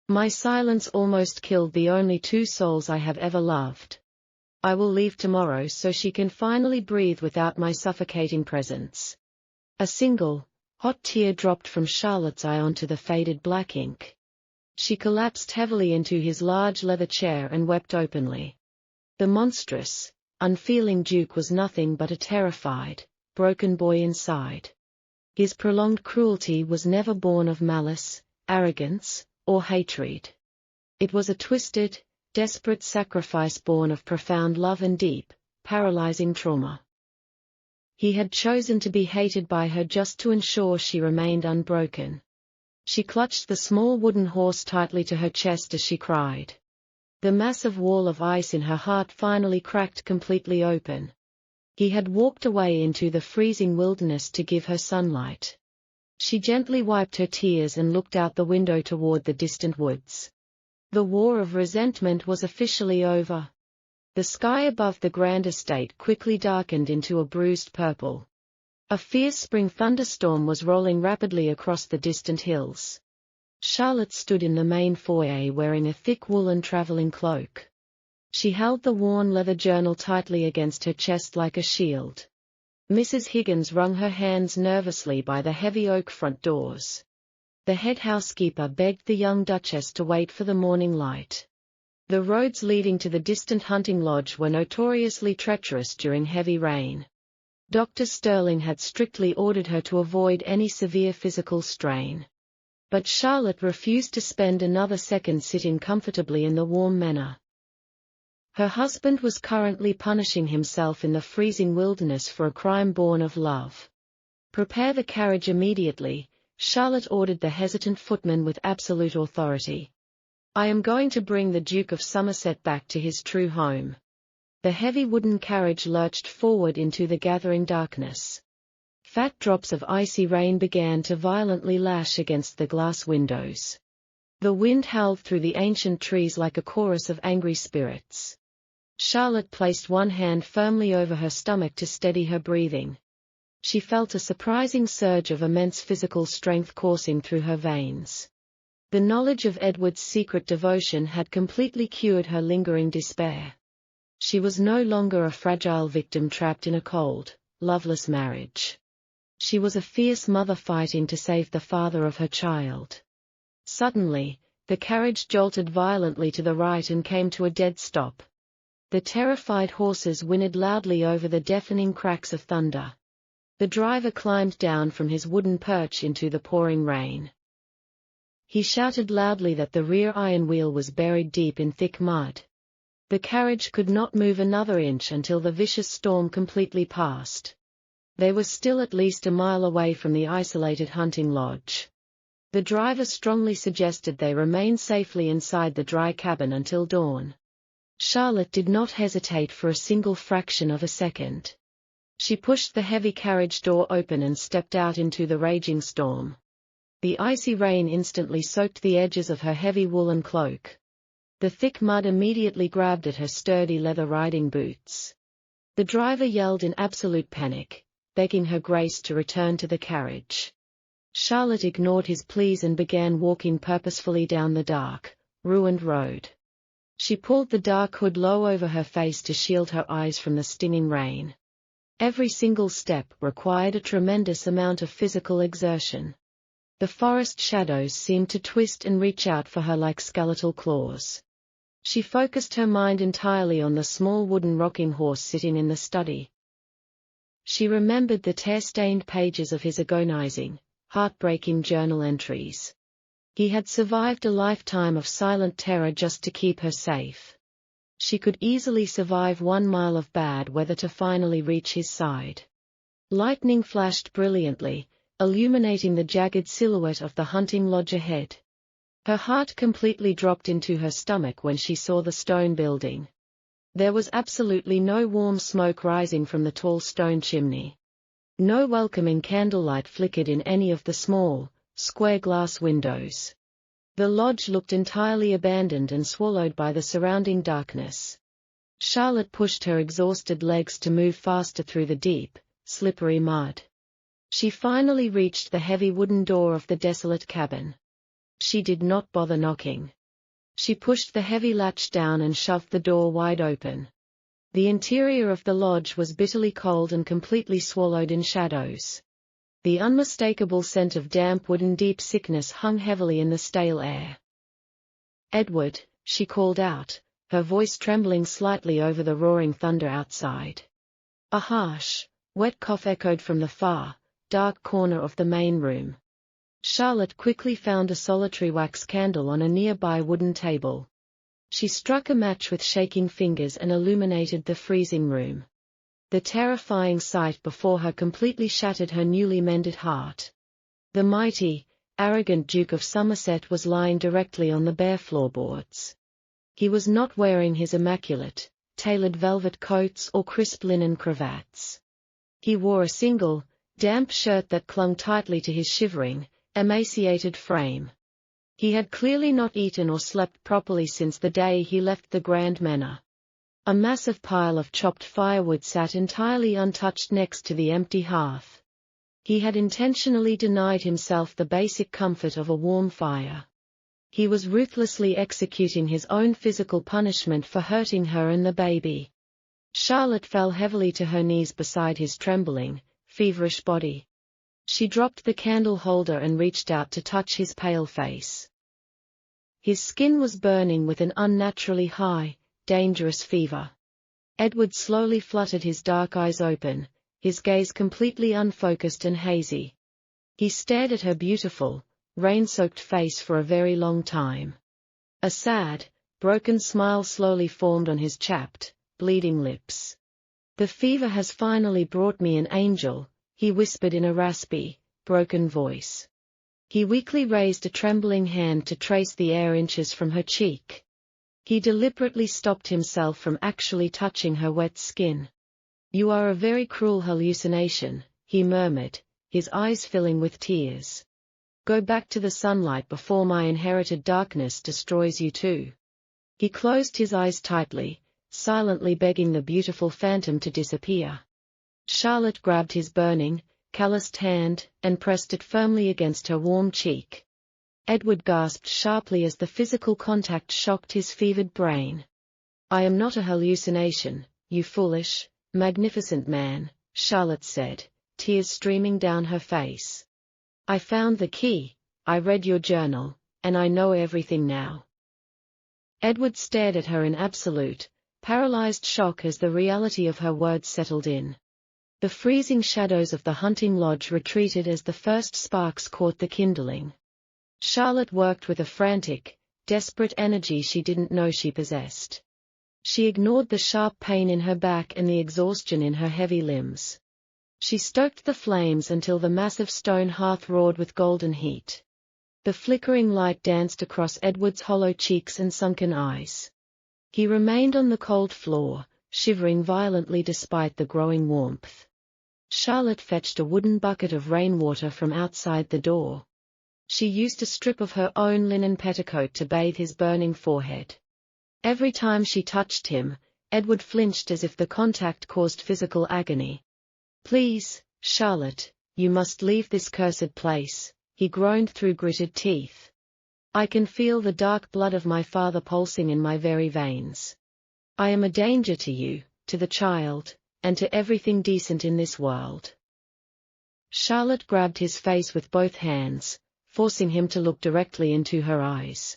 S1: My silence almost killed the only two souls I have ever loved. I will leave tomorrow so she can finally breathe without my suffocating presence." A single, hot tear dropped from Charlotte's eye onto the faded black ink. She collapsed heavily into his large leather chair and wept openly. The monstrous, unfeeling Duke was nothing but a terrified, broken boy inside. His prolonged cruelty was never born of malice, arrogance, or hatred. It was a twisted, desperate sacrifice born of profound love and deep, paralyzing trauma. He had chosen to be hated by her just to ensure she remained unbroken. She clutched the small wooden horse tightly to her chest as she cried. The massive wall of ice in her heart finally cracked completely open. He had walked away into the freezing wilderness to give her sunlight. She gently wiped her tears and looked out the window toward the distant woods. The war of resentment was officially over. The sky above the grand estate quickly darkened into a bruised purple. A fierce spring thunderstorm was rolling rapidly across the distant hills. Charlotte stood in the main foyer wearing a thick woolen traveling cloak. She held the worn leather journal tightly against her chest like a shield. Mrs. Higgins wrung her hands nervously by the heavy oak front doors. The head housekeeper begged the young Duchess to wait for the morning light. The roads leading to the distant hunting lodge were notoriously treacherous during heavy rain. Dr. Sterling had strictly ordered her to avoid any severe physical strain. But Charlotte refused to spend another second sitting comfortably in the warm manor. Her husband was currently punishing himself in the freezing wilderness for a crime born of love. "Prepare the carriage immediately," Charlotte ordered the hesitant footman with absolute authority. "I am going to bring the Duke of Somerset back to his true home." The heavy wooden carriage lurched forward into the gathering darkness. Fat drops of icy rain began to violently lash against the glass windows. The wind howled through the ancient trees like a chorus of angry spirits. Charlotte placed one hand firmly over her stomach to steady her breathing. She felt a surprising surge of immense physical strength coursing through her veins. The knowledge of Edward's secret devotion had completely cured her lingering despair. She was no longer a fragile victim trapped in a cold, loveless marriage. She was a fierce mother fighting to save the father of her child. Suddenly, the carriage jolted violently to the right and came to a dead stop. The terrified horses whinnied loudly over the deafening cracks of thunder. The driver climbed down from his wooden perch into the pouring rain. He shouted loudly that the rear iron wheel was buried deep in thick mud. The carriage could not move another inch until the vicious storm completely passed. They were still at least a mile away from the isolated hunting lodge. The driver strongly suggested they remain safely inside the dry cabin until dawn. Charlotte did not hesitate for a single fraction of a second. She pushed the heavy carriage door open and stepped out into the raging storm. The icy rain instantly soaked the edges of her heavy woolen cloak. The thick mud immediately grabbed at her sturdy leather riding boots. The driver yelled in absolute panic, begging her grace to return to the carriage. Charlotte ignored his pleas and began walking purposefully down the dark, ruined road. She pulled the dark hood low over her face to shield her eyes from the stinging rain. Every single step required a tremendous amount of physical exertion. The forest shadows seemed to twist and reach out for her like skeletal claws. She focused her mind entirely on the small wooden rocking horse sitting in the study. She remembered the tear-stained pages of his agonizing, heartbreaking journal entries. He had survived a lifetime of silent terror just to keep her safe. She could easily survive 1 mile of bad weather to finally reach his side. Lightning flashed brilliantly, illuminating the jagged silhouette of the hunting lodge ahead. Her heart completely dropped into her stomach when she saw the stone building. There was absolutely no warm smoke rising from the tall stone chimney. No welcoming candlelight flickered in any of the small, square glass windows. The lodge looked entirely abandoned and swallowed by the surrounding darkness. Charlotte pushed her exhausted legs to move faster through the deep, slippery mud. She finally reached the heavy wooden door of the desolate cabin. She did not bother knocking. She pushed the heavy latch down and shoved the door wide open. The interior of the lodge was bitterly cold and completely swallowed in shadows. The unmistakable scent of damp wood and deep sickness hung heavily in the stale air. "Edward," she called out, her voice trembling slightly over the roaring thunder outside. A harsh, wet cough echoed from the far, dark corner of the main room. Charlotte quickly found a solitary wax candle on a nearby wooden table. She struck a match with shaking fingers and illuminated the freezing room. The terrifying sight before her completely shattered her newly mended heart. The mighty, arrogant Duke of Somerset was lying directly on the bare floorboards. He was not wearing his immaculate, tailored velvet coats or crisp linen cravats. He wore a single, damp shirt that clung tightly to his shivering, emaciated frame. He had clearly not eaten or slept properly since the day he left the Grand Manor. A massive pile of chopped firewood sat entirely untouched next to the empty hearth. He had intentionally denied himself the basic comfort of a warm fire. He was ruthlessly executing his own physical punishment for hurting her and the baby. Charlotte fell heavily to her knees beside his trembling, feverish body. She dropped the candle holder and reached out to touch his pale face. His skin was burning with an unnaturally high, dangerous fever. Edward slowly fluttered his dark eyes open, his gaze completely unfocused and hazy. He stared at her beautiful, rain-soaked face for a very long time. A sad, broken smile slowly formed on his chapped, bleeding lips. "The fever has finally brought me an angel," he whispered in a raspy, broken voice. He weakly raised a trembling hand to trace the air inches from her cheek. He deliberately stopped himself from actually touching her wet skin. "You are a very cruel hallucination," he murmured, his eyes filling with tears. "Go back to the sunlight before my inherited darkness destroys you too." He closed his eyes tightly, silently begging the beautiful phantom to disappear. Charlotte grabbed his burning, calloused hand, and pressed it firmly against her warm cheek. Edward gasped sharply as the physical contact shocked his fevered brain. "I am not a hallucination, you foolish, magnificent man," Charlotte said, tears streaming down her face. "I found the key, I read your journal, and I know everything now." Edward stared at her in absolute, paralyzed shock as the reality of her words settled in. The freezing shadows of the hunting lodge retreated as the first sparks caught the kindling. Charlotte worked with a frantic, desperate energy she didn't know she possessed. She ignored the sharp pain in her back and the exhaustion in her heavy limbs. She stoked the flames until the massive stone hearth roared with golden heat. The flickering light danced across Edward's hollow cheeks and sunken eyes. He remained on the cold floor, shivering violently despite the growing warmth. Charlotte fetched a wooden bucket of rainwater from outside the door. She used a strip of her own linen petticoat to bathe his burning forehead. Every time she touched him, Edward flinched as if the contact caused physical agony. "Please, Charlotte, you must leave this cursed place," he groaned through gritted teeth. "I can feel the dark blood of my father pulsing in my very veins. I am a danger to you, to the child, and to everything decent in this world." Charlotte grabbed his face with both hands, forcing him to look directly into her eyes.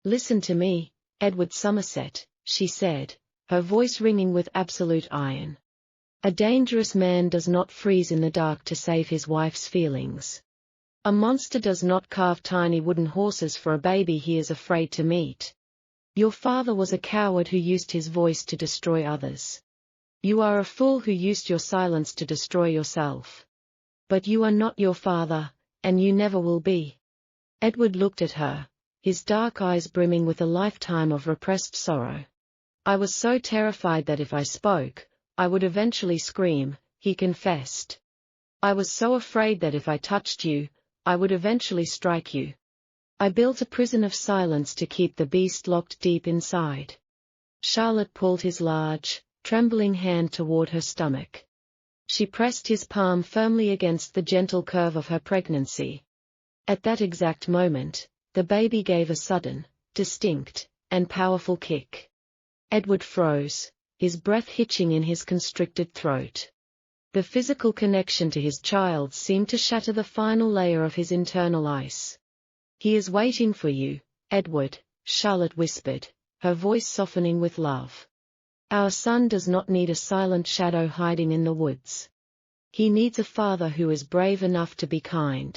S1: "Listen to me, Edward Somerset," she said, her voice ringing with absolute iron. "A dangerous man does not freeze in the dark to save his wife's feelings. A monster does not carve tiny wooden horses for a baby he is afraid to meet. Your father was a coward who used his voice to destroy others. You are a fool who used your silence to destroy yourself. But you are not your father, and you never will be." Edward looked at her, his dark eyes brimming with a lifetime of repressed sorrow. "I was so terrified that if I spoke, I would eventually scream," he confessed. "I was so afraid that if I touched you, I would eventually strike you. I built a prison of silence to keep the beast locked deep inside." Charlotte pulled his large, trembling hand toward her stomach. She pressed his palm firmly against the gentle curve of her pregnancy. At that exact moment, the baby gave a sudden, distinct, and powerful kick. Edward froze, his breath hitching in his constricted throat. The physical connection to his child seemed to shatter the final layer of his internal ice. "He is waiting for you, Edward," Charlotte whispered, her voice softening with love. "Our son does not need a silent shadow hiding in the woods. He needs a father who is brave enough to be kind.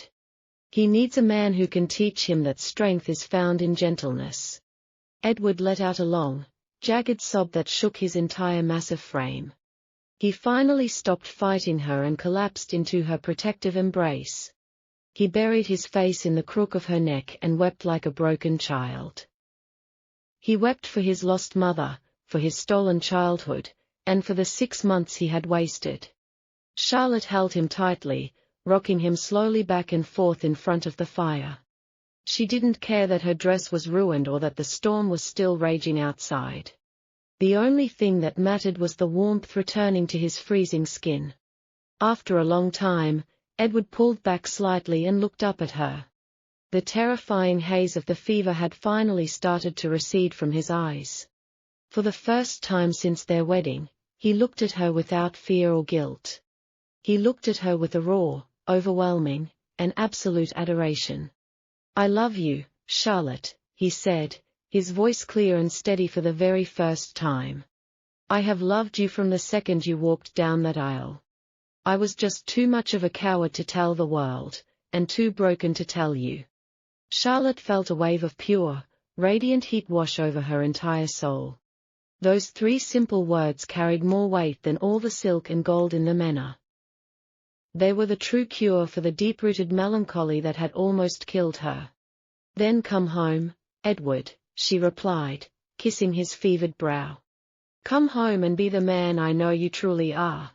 S1: He needs a man who can teach him that strength is found in gentleness." Edward let out a long, jagged sob that shook his entire massive frame. He finally stopped fighting her and collapsed into her protective embrace. He buried his face in the crook of her neck and wept like a broken child. He wept for his lost mother, for his stolen childhood, and for the 6 months he had wasted. Charlotte held him tightly, rocking him slowly back and forth in front of the fire. She didn't care that her dress was ruined or that the storm was still raging outside. The only thing that mattered was the warmth returning to his freezing skin. After a long time, Edward pulled back slightly and looked up at her. The terrifying haze of the fever had finally started to recede from his eyes. For the first time since their wedding, he looked at her without fear or guilt. He looked at her with a raw, overwhelming, and absolute adoration. "I love you, Charlotte," he said, his voice clear and steady for the very first time. "I have loved you from the second you walked down that aisle. I was just too much of a coward to tell the world, and too broken to tell you." Charlotte felt a wave of pure, radiant heat wash over her entire soul. Those 3 simple words carried more weight than all the silk and gold in the manor. They were the true cure for the deep-rooted melancholy that had almost killed her. "Then come home, Edward," she replied, kissing his fevered brow. "Come home and be the man I know you truly are."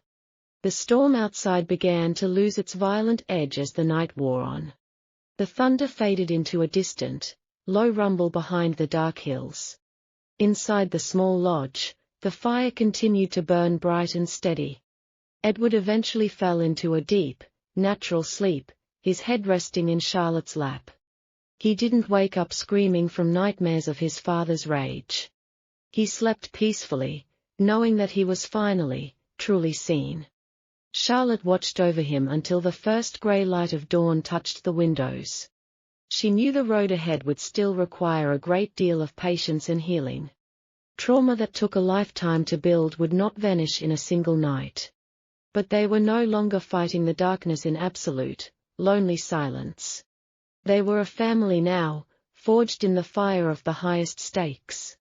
S1: The storm outside began to lose its violent edge as the night wore on. The thunder faded into a distant, low rumble behind the dark hills. Inside the small lodge, the fire continued to burn bright and steady. Edward eventually fell into a deep, natural sleep, his head resting in Charlotte's lap. He didn't wake up screaming from nightmares of his father's rage. He slept peacefully, knowing that he was finally, truly seen. Charlotte watched over him until the first grey light of dawn touched the windows. She knew the road ahead would still require a great deal of patience and healing. Trauma that took a lifetime to build would not vanish in a single night. But they were no longer fighting the darkness in absolute, lonely silence. They were a family now, forged in the fire of the highest stakes.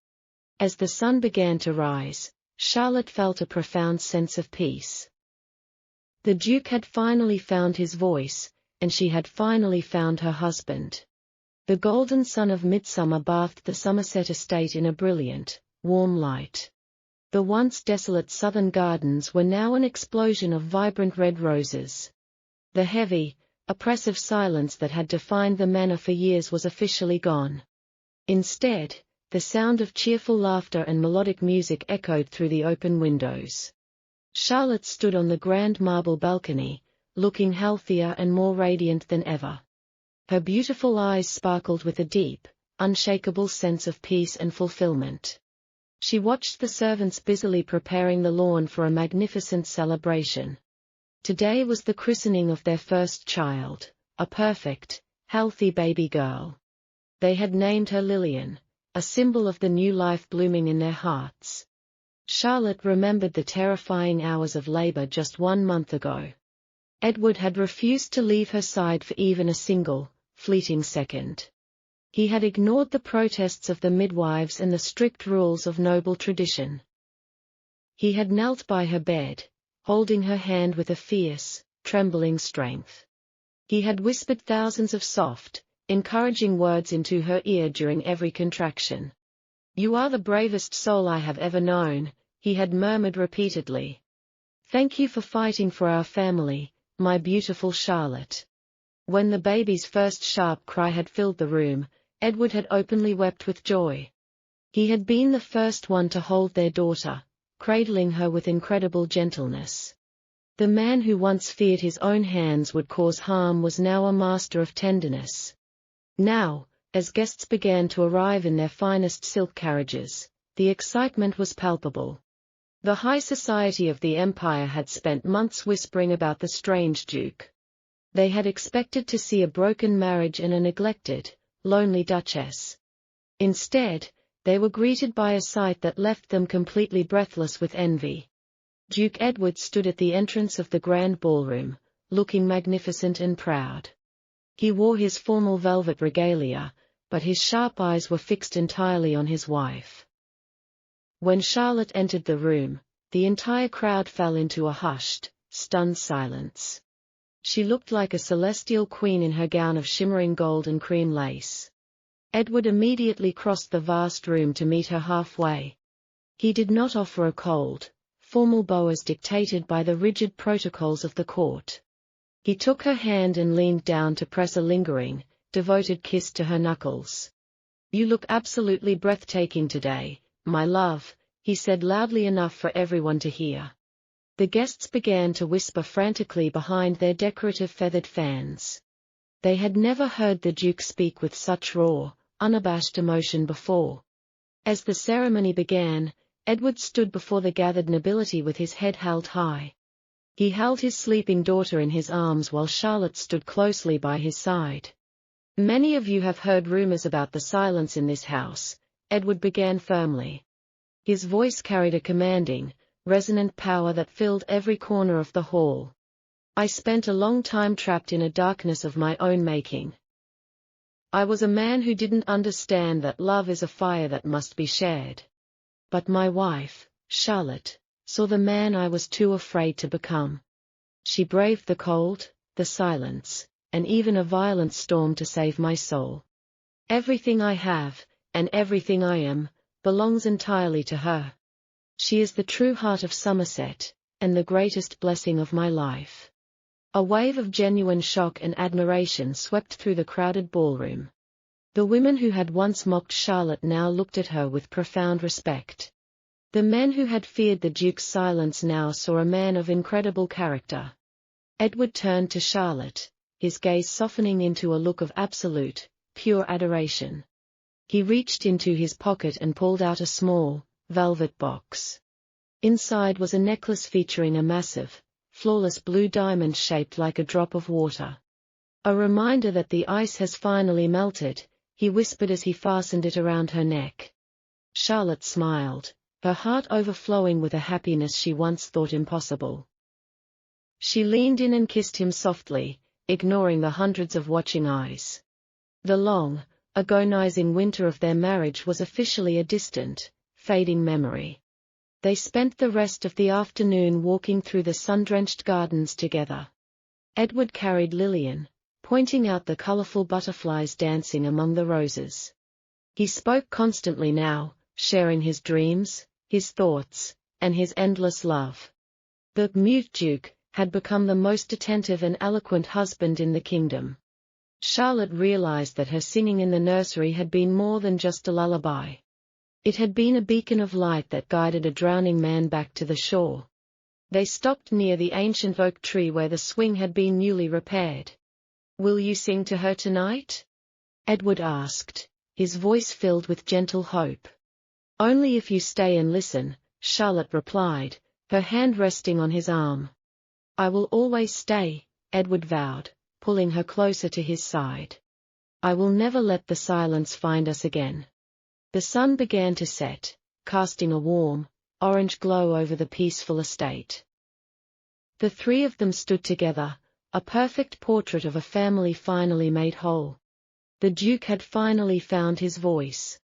S1: As the sun began to rise, Charlotte felt a profound sense of peace. The Duke had finally found his voice, and she had finally found her husband. The golden sun of midsummer bathed the Somerset estate in a brilliant, warm light. The once desolate southern gardens were now an explosion of vibrant red roses. The heavy, oppressive silence that had defined the manor for years was officially gone. Instead, the sound of cheerful laughter and melodic music echoed through the open windows. Charlotte stood on the grand marble balcony, looking healthier and more radiant than ever. Her beautiful eyes sparkled with a deep, unshakable sense of peace and fulfillment. She watched the servants busily preparing the lawn for a magnificent celebration. Today was the christening of their first child, a perfect, healthy baby girl. They had named her Lillian, a symbol of the new life blooming in their hearts. Charlotte remembered the terrifying hours of labor just 1 month ago. Edward had refused to leave her side for even a single, fleeting second. He had ignored the protests of the midwives and the strict rules of noble tradition. He had knelt by her bed, holding her hand with a fierce, trembling strength. He had whispered thousands of soft, encouraging words into her ear during every contraction. "You are the bravest soul I have ever known," he had murmured repeatedly. "Thank you for fighting for our family, my beautiful Charlotte." When the baby's first sharp cry had filled the room, Edward had openly wept with joy. He had been the first one to hold their daughter, cradling her with incredible gentleness. The man who once feared his own hands would cause harm was now a master of tenderness. Now, as guests began to arrive in their finest silk carriages, the excitement was palpable. The high society of the empire had spent months whispering about the strange duke. They had expected to see a broken marriage and a neglected, lonely duchess. Instead, they were greeted by a sight that left them completely breathless with envy. Duke Edward stood at the entrance of the grand ballroom, looking magnificent and proud. He wore his formal velvet regalia, but his sharp eyes were fixed entirely on his wife. When Charlotte entered the room, the entire crowd fell into a hushed, stunned silence. She looked like a celestial queen in her gown of shimmering gold and cream lace. Edward immediately crossed the vast room to meet her halfway. He did not offer a cold, formal bow as dictated by the rigid protocols of the court. He took her hand and leaned down to press a lingering, devoted kiss to her knuckles. "You look absolutely breathtaking today, my love," he said loudly enough for everyone to hear. The guests began to whisper frantically behind their decorative feathered fans. They had never heard the Duke speak with such raw, unabashed emotion before. As the ceremony began, Edward stood before the gathered nobility with his head held high. He held his sleeping daughter in his arms while Charlotte stood closely by his side. "Many of you have heard rumors about the silence in this house," Edward began firmly. His voice carried a commanding, resonant power that filled every corner of the hall. I spent a long time trapped in a darkness of my own making. I was a man who didn't understand that love is a fire that must be shared. But my wife, Charlotte, saw the man I was too afraid to become. She braved the cold, the silence, and even a violent storm to save my soul. Everything I have, and everything I am, belongs entirely to her. She is the true heart of Somerset, and the greatest blessing of my life. A wave of genuine shock and admiration swept through the crowded ballroom. The women who had once mocked Charlotte now looked at her with profound respect. The men who had feared the Duke's silence now saw a man of incredible character. Edward turned to Charlotte, his gaze softening into a look of absolute, pure adoration. He reached into his pocket and pulled out a small, velvet box. Inside was a necklace featuring a massive, flawless blue diamond shaped like a drop of water. A reminder that the ice has finally melted, he whispered as he fastened it around her neck. Charlotte smiled, her heart overflowing with a happiness she once thought impossible. She leaned in and kissed him softly, ignoring the hundreds of watching eyes. The long, agonizing winter of their marriage was officially a distant, fading memory. They spent the rest of the afternoon walking through the sun-drenched gardens together. Edward carried Lillian, pointing out the colorful butterflies dancing among the roses. He spoke constantly now, sharing his dreams, his thoughts, and his endless love. The mute Duke had become the most attentive and eloquent husband in the kingdom. Charlotte realized that her singing in the nursery had been more than just a lullaby. It had been a beacon of light that guided a drowning man back to the shore. They stopped near the ancient oak tree where the swing had been newly repaired. "Will you sing to her tonight?" Edward asked, his voice filled with gentle hope. "Only if you stay and listen," Charlotte replied, her hand resting on his arm. "I will always stay," Edward vowed, pulling her closer to his side. "I will never let the silence find us again." The sun began to set, casting a warm, orange glow over the peaceful estate. The three of them stood together, a perfect portrait of a family finally made whole. The Duke had finally found his voice.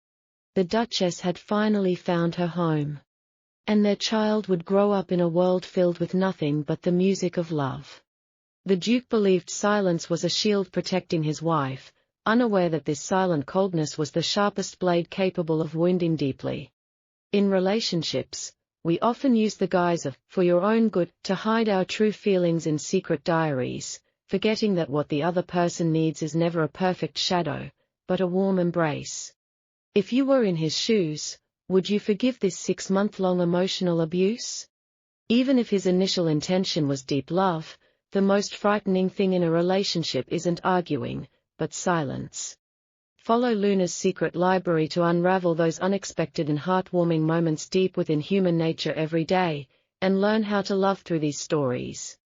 S1: The Duchess had finally found her home. And their child would grow up in a world filled with nothing but the music of love. The Duke believed silence was a shield protecting his wife, unaware that this silent coldness was the sharpest blade capable of wounding deeply. In relationships, we often use the guise of "for your own good" to hide our true feelings in secret diaries, forgetting that what the other person needs is never a perfect shadow, but a warm embrace. If you were in his shoes, would you forgive this 6-month-long emotional abuse? Even if his initial intention was deep love, the most frightening thing in a relationship isn't arguing, but silence. Follow Luna's Secret Library to unravel those unexpected and heartwarming moments deep within human nature every day, and learn how to love through these stories.